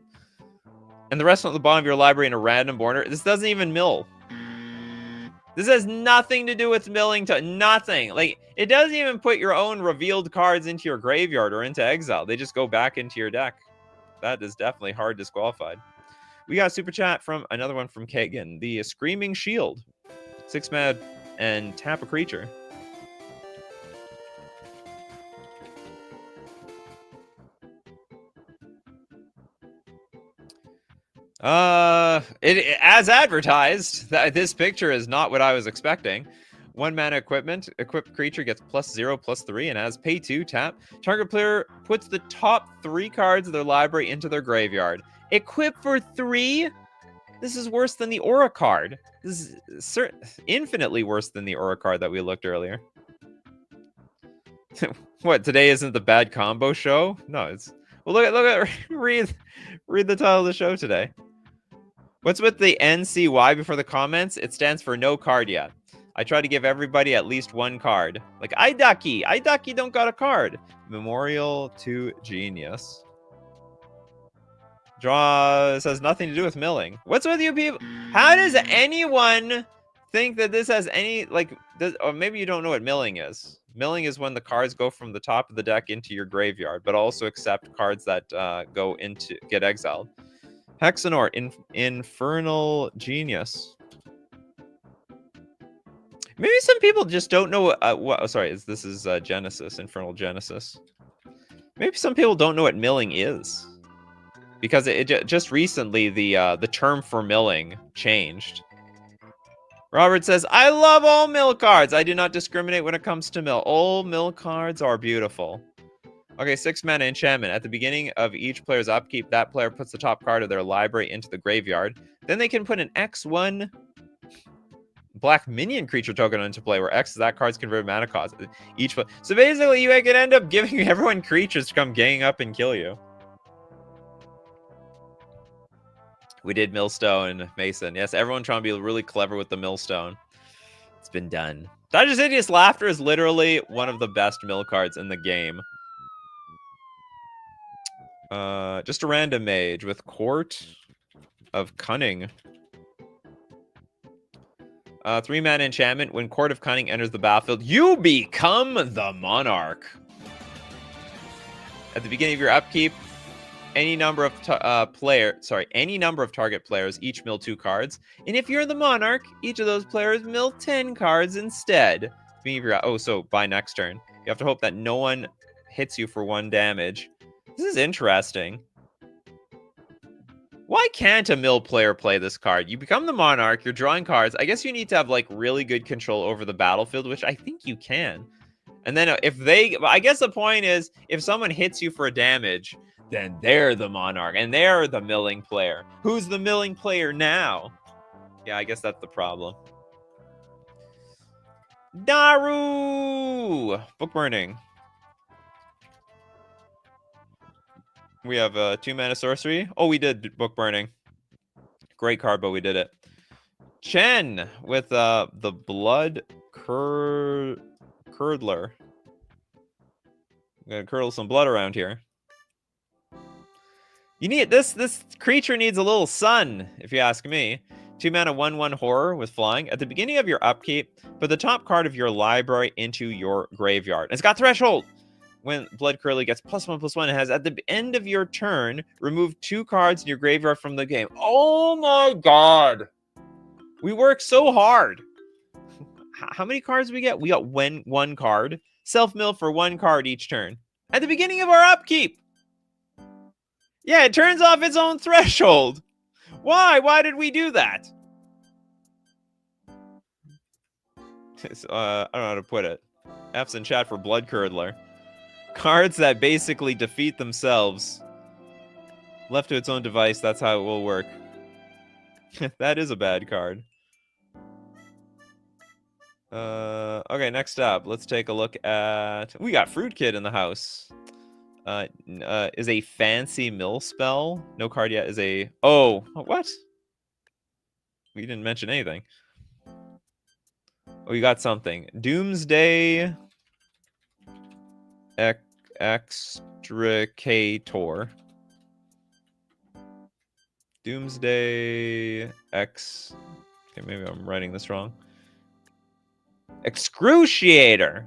And the rest on the bottom of your library in a random order. This doesn't even mill. This has nothing to do with milling to nothing. Like, it doesn't even put your own revealed cards into your graveyard or into exile. They just go back into your deck. That is definitely hard disqualified. We got a super chat from another one from Kagan. The Screaming Shield. 6 mana and tap a creature. As advertised, this picture is not what I was expecting. 1 mana equipment. Equipped creature gets +0/+3 and has pay 2, tap. Target player puts the top 3 cards of their library into their graveyard. Equip for 3? This is worse than the Aura card. This is infinitely worse than the Aura card that we looked earlier. What, today isn't the bad combo show? No, it's... Well, read the title of the show today. What's with the NCY before the comments? It stands for no card yet. I try to give everybody at least 1 card. Like, Iducky don't got a card. Memorial to Genius. This has nothing to do with milling. What's with you people? How does anyone think that this has any, like, or maybe you don't know what milling is. Milling is when the cards go from the top of the deck into your graveyard, but also accept cards that get exiled. Hexenort, Infernal Genius. Maybe some people just don't know what. Oh, sorry, this is Genesis, Infernal Genesis. Maybe some people don't know what milling is, because just recently the term for milling changed. Robert says, I love all mill cards. I do not discriminate when it comes to mill. All mill cards are beautiful. Okay, 6 mana enchantment. At the beginning of each player's upkeep, that player puts the top card of their library into the graveyard. Then they can put an X1 black minion creature token into play, where X is that card's converted mana cost. So basically, you can end up giving everyone creatures to come gang up and kill you. We did Millstone, Mason. Yes, everyone trying to be really clever with the Millstone. It's been done. Dodger's Hideous Laughter is literally one of the best mill cards in the game. Just a random mage with Court of Cunning. 3 mana enchantment. When Court of Cunning enters the battlefield, you become the monarch. At the beginning of your upkeep, any number of target players each mill 2 cards, and if you're the monarch, each of those players mill 10 cards instead. So by next turn, you have to hope that no one hits you for 1 damage. This is interesting. Why can't a mill player play this card? You become the monarch, you're drawing cards. I guess you need to have like really good control over the battlefield, which I think you can. And then I guess the point is, if someone hits you for damage, then they're the monarch and they're the milling player. Who's the milling player now? Yeah, I guess that's the problem. Daru! Book burning. We have 2 mana sorcery. Oh, we did book burning. Great card, but we did it. Chen with the blood curdler. I'm gonna curdle some blood around here. You need this creature needs a little sun, if you ask me. 2 mana 1/1 horror with flying. At the beginning of your upkeep, put the top card of your library into your graveyard. It's got threshold. when Blood Curly gets +1/+1, it has at the end of your turn, remove 2 cards in your graveyard from the game. Oh my god! We work so hard. How many cards we get? We got one card. Self-mill for 1 card each turn. At the beginning of our upkeep! Yeah, it turns off its own threshold. Why? Why did we do that? I don't know how to put it. F's in chat for Blood Curdler. Cards that basically defeat themselves. Left to its own device, that's how it will work. That is a bad card. Okay, next up, let's take a look at... We got Fruit Kid in the house. Is a fancy mill spell. No card yet is a... Oh, what? We didn't mention anything. Oh, you got something. Doomsday Extricator. Doomsday X... Okay, maybe I'm writing this wrong. Excruciator.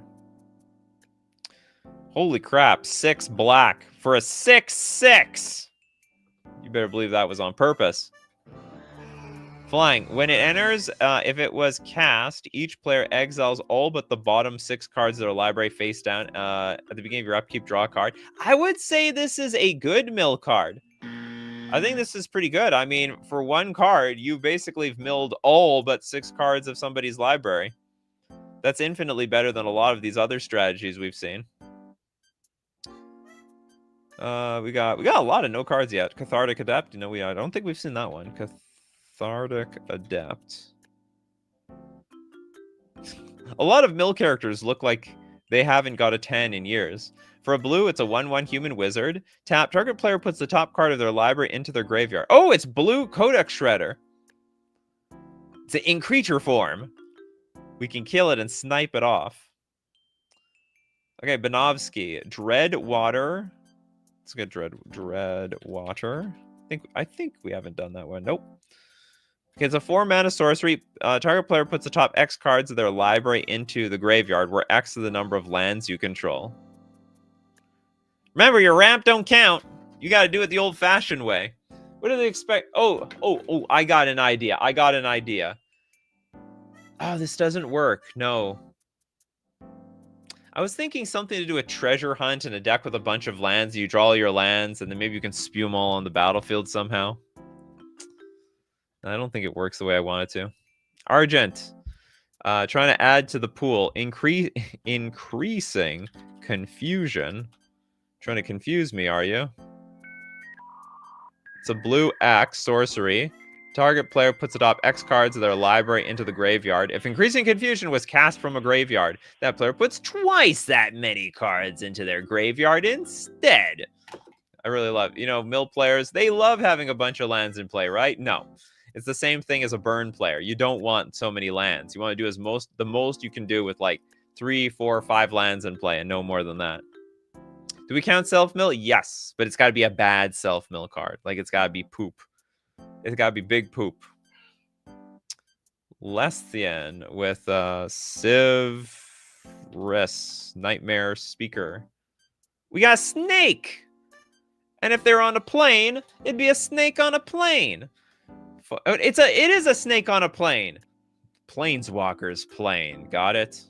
Holy crap, 6 black for a 6/6. You better believe that was on purpose. Flying. When it enters, if it was cast, each player exiles all but the bottom 6 cards of their library face down. At the beginning of your upkeep, draw a card. I would say this is a good mill card. I think this is pretty good. I mean, for 1 card, you basically have milled all but 6 cards of somebody's library. That's infinitely better than a lot of these other strategies we've seen. We got a lot of no cards yet. Cathartic Adept. You know, I don't think we've seen that one. Cathartic Adept. A lot of mill characters look like they haven't got a 10 in years. For a blue, it's a 1/1 human wizard. Tap. Target player puts the top card of their library into their graveyard. Oh, it's blue Codex Shredder. It's in creature form. We can kill it and snipe it off. Okay, Banovsky. Dread Water. Let's get Dread Water. I think we haven't done that one. Nope. Okay, it's a 4-mana sorcery. Target player puts the top X cards of their library into the graveyard, where X is the number of lands you control. Remember, your ramp don't count. You got to do it the old-fashioned way. What do they expect? Oh, I got an idea. Oh, this doesn't work. No. I was thinking something to do with treasure hunt and a deck with a bunch of lands. You draw your lands, and then maybe you can spew them all on the battlefield somehow. I don't think it works the way I want it to. Argent. Trying to add to the pool. Increasing confusion. Trying to confuse me, are you? It's a blue X sorcery. Target player puts the top X cards of their library into the graveyard. If Increasing Confusion was cast from a graveyard, that player puts twice that many cards into their graveyard instead. I really love, mill players, they love having a bunch of lands in play, right? No. It's the same thing as a burn player. You don't want so many lands. You want to do the most you can do with like 3, 4, 5 lands in play and no more than that. Do we count self-mill? Yes, but it's got to be a bad self-mill card. Like, it's got to be poop. It's got to be big poop. Lesthian with Civ Ris, Nightmare Speaker. We got a snake! And if they're on a plane, it'd be a snake on a plane. It is a snake on a plane. Planeswalker's plane. Got it?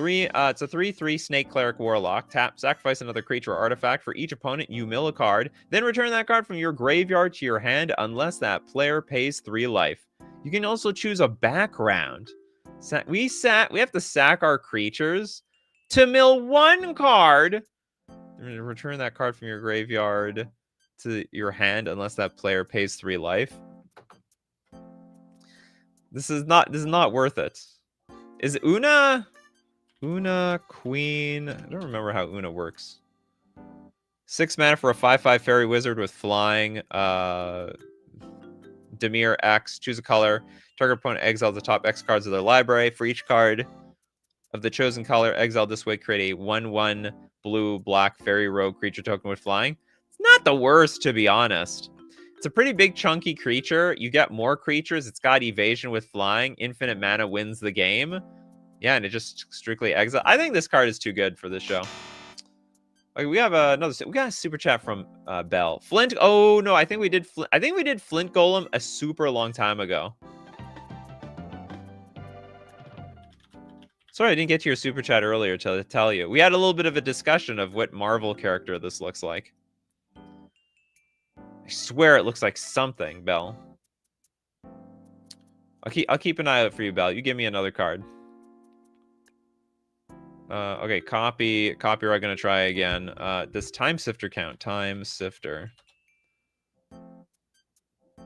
It's a 3/3 Snake Cleric Warlock. Tap, sacrifice another creature or artifact. For each opponent, you mill a card. Then return that card from your graveyard to your hand unless that player pays 3 life. You can also choose a background. We have to sack our creatures to mill 1 card. Return that card from your graveyard to your hand unless that player pays 3 life. This is not worth it. Is Una Queen? I don't remember how Una works. 6 mana for a 5/5 fairy wizard with flying. Demir X. Choose a color. Target opponent exiles the top X cards of their library. For each card of the chosen color exiled this way, create a 1/1 blue-black fairy rogue creature token with flying. It's not the worst, to be honest. It's a pretty big, chunky creature. You get more creatures. It's got evasion with flying. Infinite mana wins the game. Yeah, and it just strictly exile. I think this card is too good for this show. Okay, we have another. We got a super chat from Bell. Flint. Oh no, I think we did. I think we did Flint Golem a super long time ago. Sorry, I didn't get to your super chat earlier to tell you. We had a little bit of a discussion of what Marvel character this looks like. I swear it looks like something, Bell. I'll keep an eye out for you, Bell. You give me another card. Okay, copyright gonna try again. Does Time Sifter count? Time Sifter.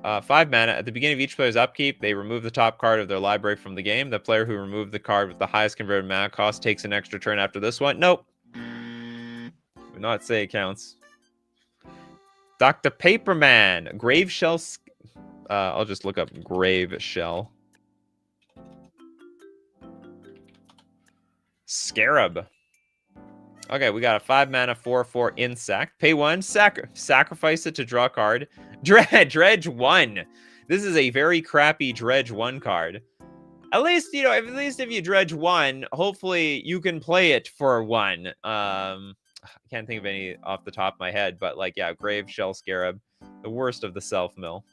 5 mana. At the beginning of each player's upkeep, they remove the top card of their library from the game. The player who removed the card with the highest converted mana cost takes an extra turn after this one. Nope. Would not say it counts. Dr. Paperman. Grave Shell. I'll just look up Grave Shell. Scarab. Okay, we got a 5 mana 4/4 insect. Pay 1, sacrifice it to draw a card. Dredge 1. This is a very crappy Dredge 1 card. At least, you know, at least if you Dredge 1, hopefully you can play it for 1. I can't think of any off the top of my head, but like, yeah, Grave Shell Scarab, the worst of the self-mill.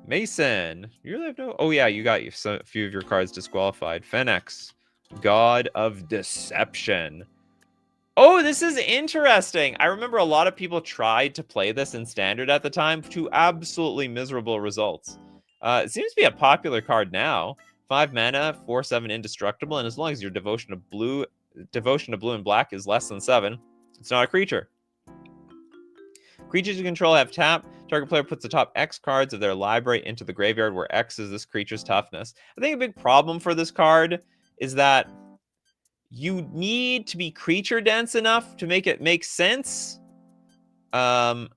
Mason, you really have no... Oh yeah, you got a few of your cards disqualified. Fennex, God of Deception. Oh, this is interesting. I remember a lot of people tried to play this in Standard at the time to absolutely miserable results. It seems to be a popular card now. 5 mana, 4/7 indestructible, and as long as your devotion to blue and black is less than 7, it's not a creature. Creatures you control have tap. Target player puts the top X cards of their library into the graveyard, where X is this creature's toughness. I think a big problem for this card is that you need to be creature dense enough to make it make sense. The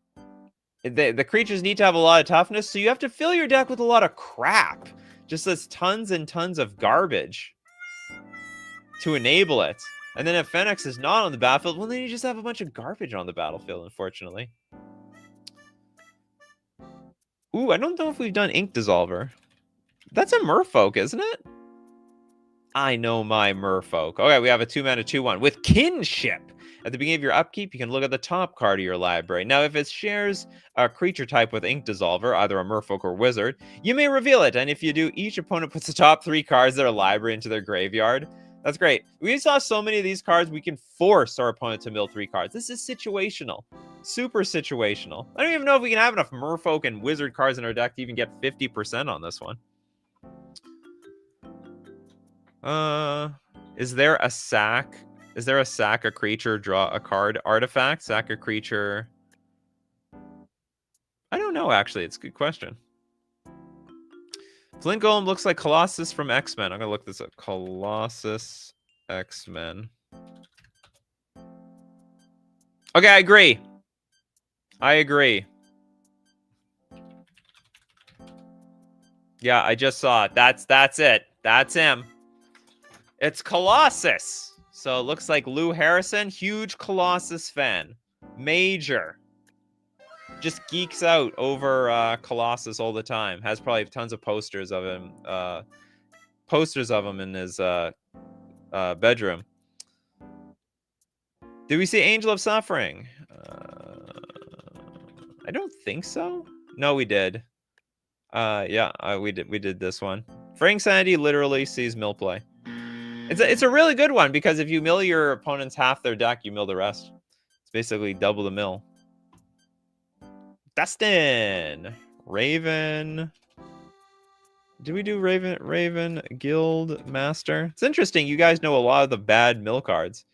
creatures need to have a lot of toughness, so you have to fill your deck with a lot of crap. Just this tons and tons of garbage to enable it. And then if Fennex is not on the battlefield, well, then you just have a bunch of garbage on the battlefield, unfortunately. Ooh, I don't know if we've done Ink Dissolver. That's a Merfolk, isn't it? I know my Merfolk. Okay, we have a 2 mana 2/1 with Kinship. At the beginning of your upkeep, you can look at the top card of your library. Now, if it shares a creature type with Ink Dissolver, either a Merfolk or Wizard, you may reveal it. And if you do, each opponent puts the top 3 cards of their library into their graveyard. That's great. We saw so many of these cards, we can force our opponent to mill 3 cards. This is situational. Super situational. I don't even know if we can have enough Merfolk and Wizard cards in our deck to even get 50% on this one. Is there a sack? Is there a sack a creature, draw a card artifact? Sack a creature. I don't know, actually. It's a good question. Flint Golem looks like Colossus from X-Men. I'm gonna look this up. Colossus X-Men. Okay, I agree. I agree. Yeah, I just saw it. That's it. That's him. It's Colossus. So it looks like Lou Harrison, huge Colossus fan. Major. Just geeks out over Colossus all the time. Has probably tons of posters of him. Posters of him in his bedroom. Did we see Angel of Suffering? I don't think so. No, we did. Yeah, we did this one. Frank Sandy literally sees mill play. It's a really good one because if you mill your opponent's half their deck, you mill the rest. It's basically double the mill. Dustin, Raven. Did we do Raven Guild Master? It's interesting. You guys know a lot of the bad mill cards.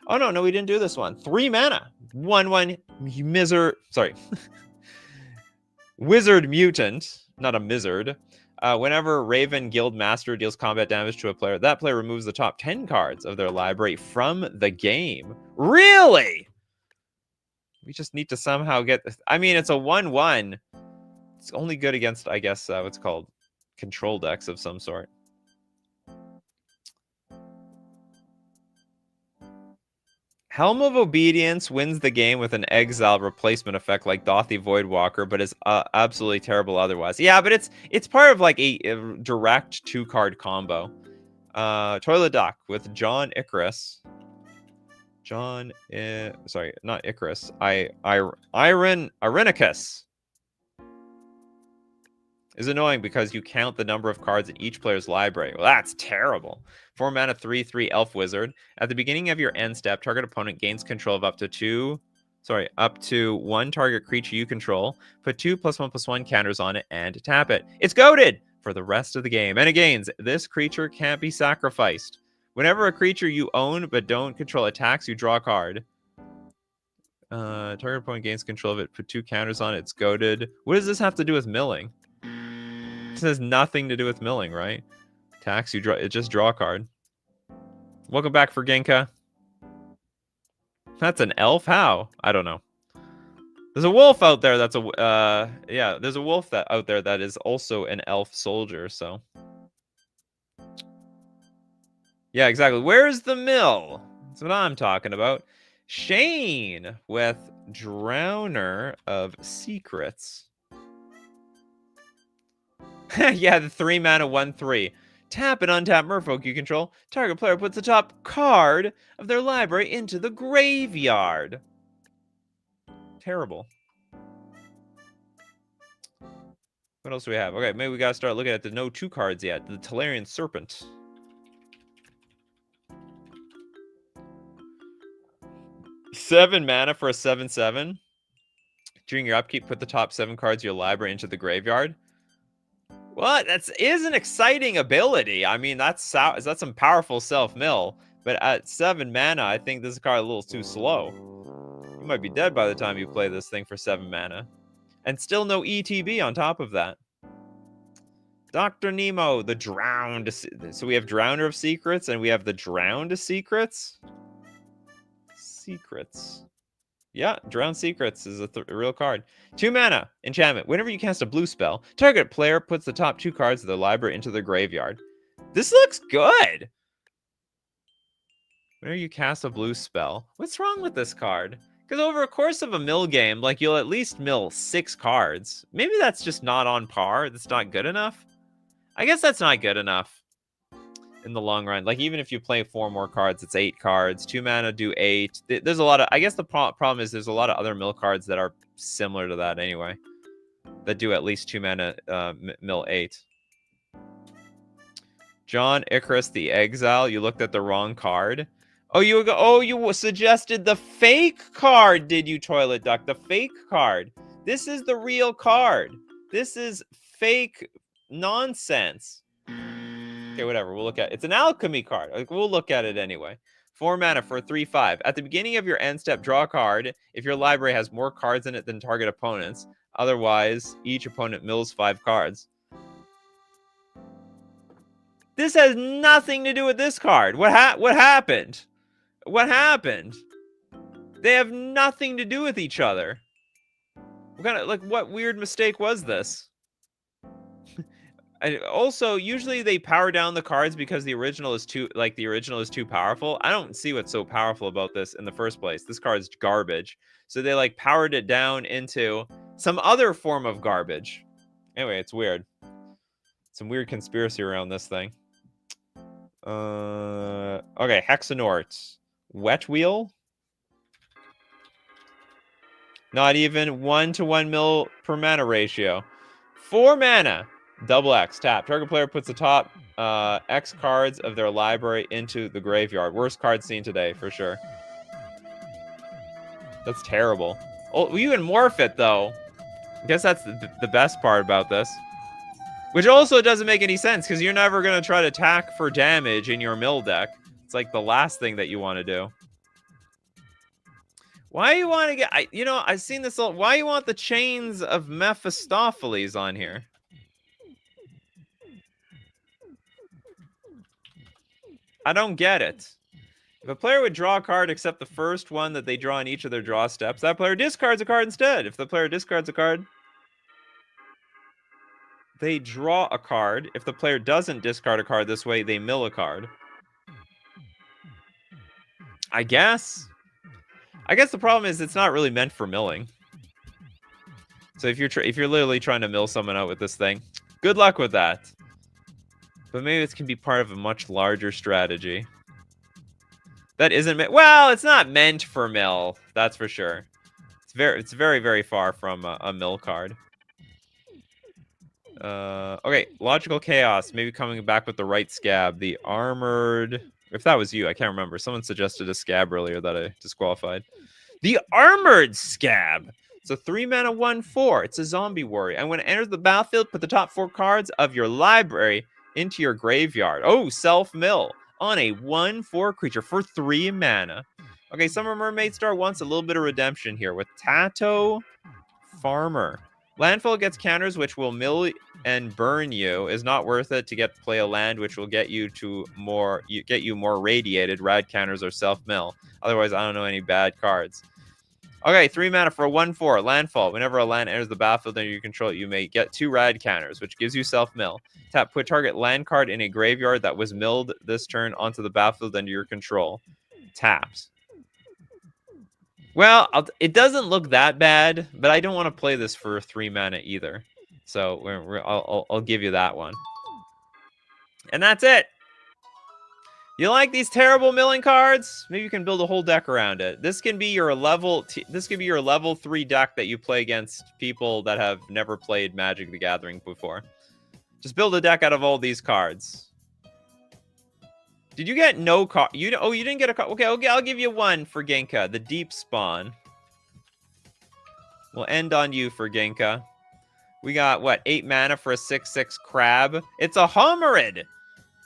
Oh no, we didn't do this one. 3 mana, 1/1 sorry, Wizard Mutant, not a Mizzard. Whenever Raven Guild Master deals combat damage to a player, that player removes the top 10 cards of their library from the game. Really? We just need to somehow get... I mean, it's a 1/1. It's only good against, I guess, what's called control decks of some sort. Helm of Obedience wins the game with an exile replacement effect like Dothy Voidwalker, but is absolutely terrible otherwise. Yeah, but it's part of like a direct 2-card combo. Toilet Dock with John Icarus. John, sorry, not Icarus. Irenicus is annoying because you count the number of cards in each player's library. Well, that's terrible. 4 mana, 3/3 Elf Wizard. At the beginning of your end step, target opponent gains control of up to 1 target creature you control. Put 2+1/+1 counters on it and tap it. It's goated for the rest of the game. And it gains, this creature can't be sacrificed. Whenever a creature you own but don't control attacks, you draw a card. Target opponent gains control of it. Put 2 counters on it. It's goated. What does this have to do with milling? This has nothing to do with milling, right? Tax, you draw. It just draw a card. Welcome back for Genka. That's an elf? How? I don't know. There's a wolf out there that's a... yeah, there's a wolf out there that is also an elf soldier, so... Yeah, exactly. Where's the mill? That's what I'm talking about. Shane with Drowner of Secrets. Yeah, the 3 mana 1/3. Tap and untap Merfolk you control. Target player puts the top card of their library into the graveyard. Terrible. What else do we have? Okay, maybe we gotta start looking at the no 2 cards yet. The Talarian Serpent. Seven mana for a 7/7. During your upkeep, put the top 7 cards of your library into the graveyard. What? That is an exciting ability. I mean, that's some powerful self-mill. But at 7 mana, I think this card a little too slow. You might be dead by the time you play this thing for 7 mana. And still no ETB on top of that. Dr. Nemo, the Drowned. So we have Drowner of Secrets, and we have the Drowned Secrets. Secrets. Yeah, Drowned Secrets is a real card. 2 mana, enchantment. Whenever you cast a blue spell, target player puts the top 2 cards of their library into the graveyard. This looks good! Whenever you cast a blue spell, what's wrong with this card? Because over a course of a mill game, like, you'll at least mill 6 cards. Maybe that's just not on par. That's not good enough. I guess that's not good enough in the long run. Like, even if you play 4 more cards, it's 8 cards. 2 mana do 8. There's a lot of... I guess the problem is there's a lot of other mill cards that are similar to that anyway. That do at least 2 mana mill 8. John Icarus the Exile. You looked at the wrong card. Oh, you suggested the fake card, did you, Toilet Duck? The fake card. This is the real card. This is fake nonsense. Okay, whatever. We'll look at it. It's an alchemy card. Like, we'll look at it anyway. 4 mana for a 3/5. At the beginning of your end step, draw a card if your library has more cards in it than target opponents. Otherwise, each opponent mills 5 cards. This has nothing to do with this card. What happened? What happened? They have nothing to do with each other. What weird mistake was this? Also, usually they power down the cards because the original is too powerful. I don't see what's so powerful about this in the first place. This card's garbage. So they powered it down into some other form of garbage. Anyway, it's weird. Some weird conspiracy around this thing. Okay, Hexenort. Wet Wheel. Not even 1-to-1 mill per mana ratio. 4 mana. Double X. Tap. Target player puts the top X cards of their library into the graveyard. Worst card seen today, for sure. That's terrible. Oh, you can morph it, though. I guess that's the best part about this. Which also doesn't make any sense, because you're never going to try to attack for damage in your mill deck. It's like the last thing that you want to do. Why you want to get... I've seen this... Why you want the Chains of Mephistopheles on here? I don't get it. If a player would draw a card except the first one that they draw in each of their draw steps, that player discards a card instead. If the player discards a card, they draw a card. If the player doesn't discard a card this way, they mill a card. I guess the problem is it's not really meant for milling. So if you're literally trying to mill someone out with this thing, good luck with that. But maybe this can be part of a much larger strategy. That isn't well, it's not meant for mill. That's for sure. It's very, very far from a mill card. Okay, Logical Chaos. Maybe coming back with the right scab. The Armored... If that was you, I can't remember. Someone suggested a scab earlier that I disqualified. The Armored Scab. It's a 3-mana 1/4. It's a zombie warrior. And when it enters the battlefield, put the top 4 cards of your library into your graveyard. Oh, self-mill. On a 1/4 creature for 3 mana. Okay, Summer Mermaid Star wants a little bit of redemption here with Tato Farmer. Landfall gets counters which will mill and burn you. Is not worth it to get play a land which will get you to more radiated. Rad counters or self-mill. Otherwise, I don't know any bad cards. Okay, 3 mana for a 1/4 landfall. Whenever a land enters the battlefield under your control, you may get 2 rad counters, which gives you self-mill. Tap, put target land card in a graveyard that was milled this turn onto the battlefield under your control. Taps. Well, it doesn't look that bad, but I don't want to play this for 3 mana either. So I'll give you that one. And that's it. You like these terrible milling cards? Maybe you can build a whole deck around it. This can be your level 3 deck that you play against people that have never played Magic the Gathering before. Just build a deck out of all these cards. Did you get no card? You didn't get a card. Okay, I'll give you one for Genka, the Deep Spawn. We'll end on you for Genka. We got, what, 8 mana for a 6/6 crab? It's a Homerid!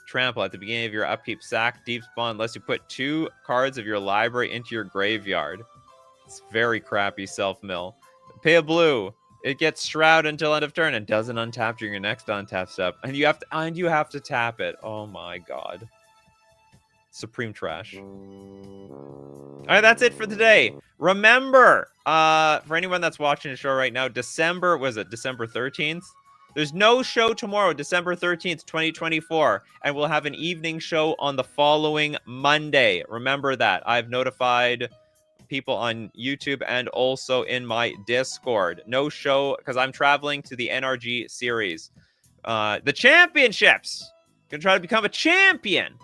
Trample at the beginning of your upkeep. Sack Deep Spawn unless you put 2 cards of your library into your graveyard. It's very crappy self-mill. Pay a blue. It gets Shroud until end of turn and doesn't untap during your next untap step. And you have to tap it. Oh my god. Supreme trash. All right, that's it for today. Remember, for anyone that's watching the show right now, December 13th? There's no show tomorrow, December 13th, 2024, and we'll have an evening show on the following Monday. Remember that. I've notified people on YouTube and also in my Discord. No show, because I'm traveling to the NRG series. The championships! Gonna try to become a champion!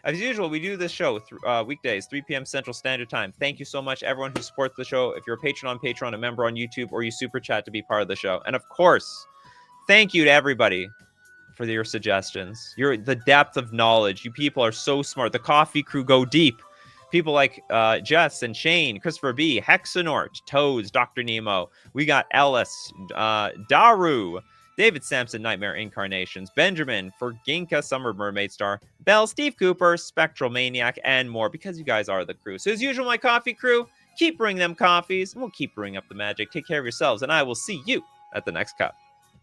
As usual, we do this show weekdays, 3 p.m. Central Standard Time. Thank you so much, everyone who supports the show. If you're a patron on Patreon, a member on YouTube, or you super chat to be part of the show. And of course, thank you to everybody for your suggestions. The depth of knowledge. You people are so smart. The coffee crew go deep. People like Jess and Shane, Christopher B, Hexanort, Toads, Dr. Nemo. We got Ellis, Daru, David Sampson, Nightmare Incarnations, Benjamin, for Ginka, Summer Mermaid Star, Bell, Steve Cooper, Spectral Maniac, and more, because you guys are the crew. So as usual, my coffee crew, keep brewing them coffees, and we'll keep brewing up the magic. Take care of yourselves, and I will see you at the next cup.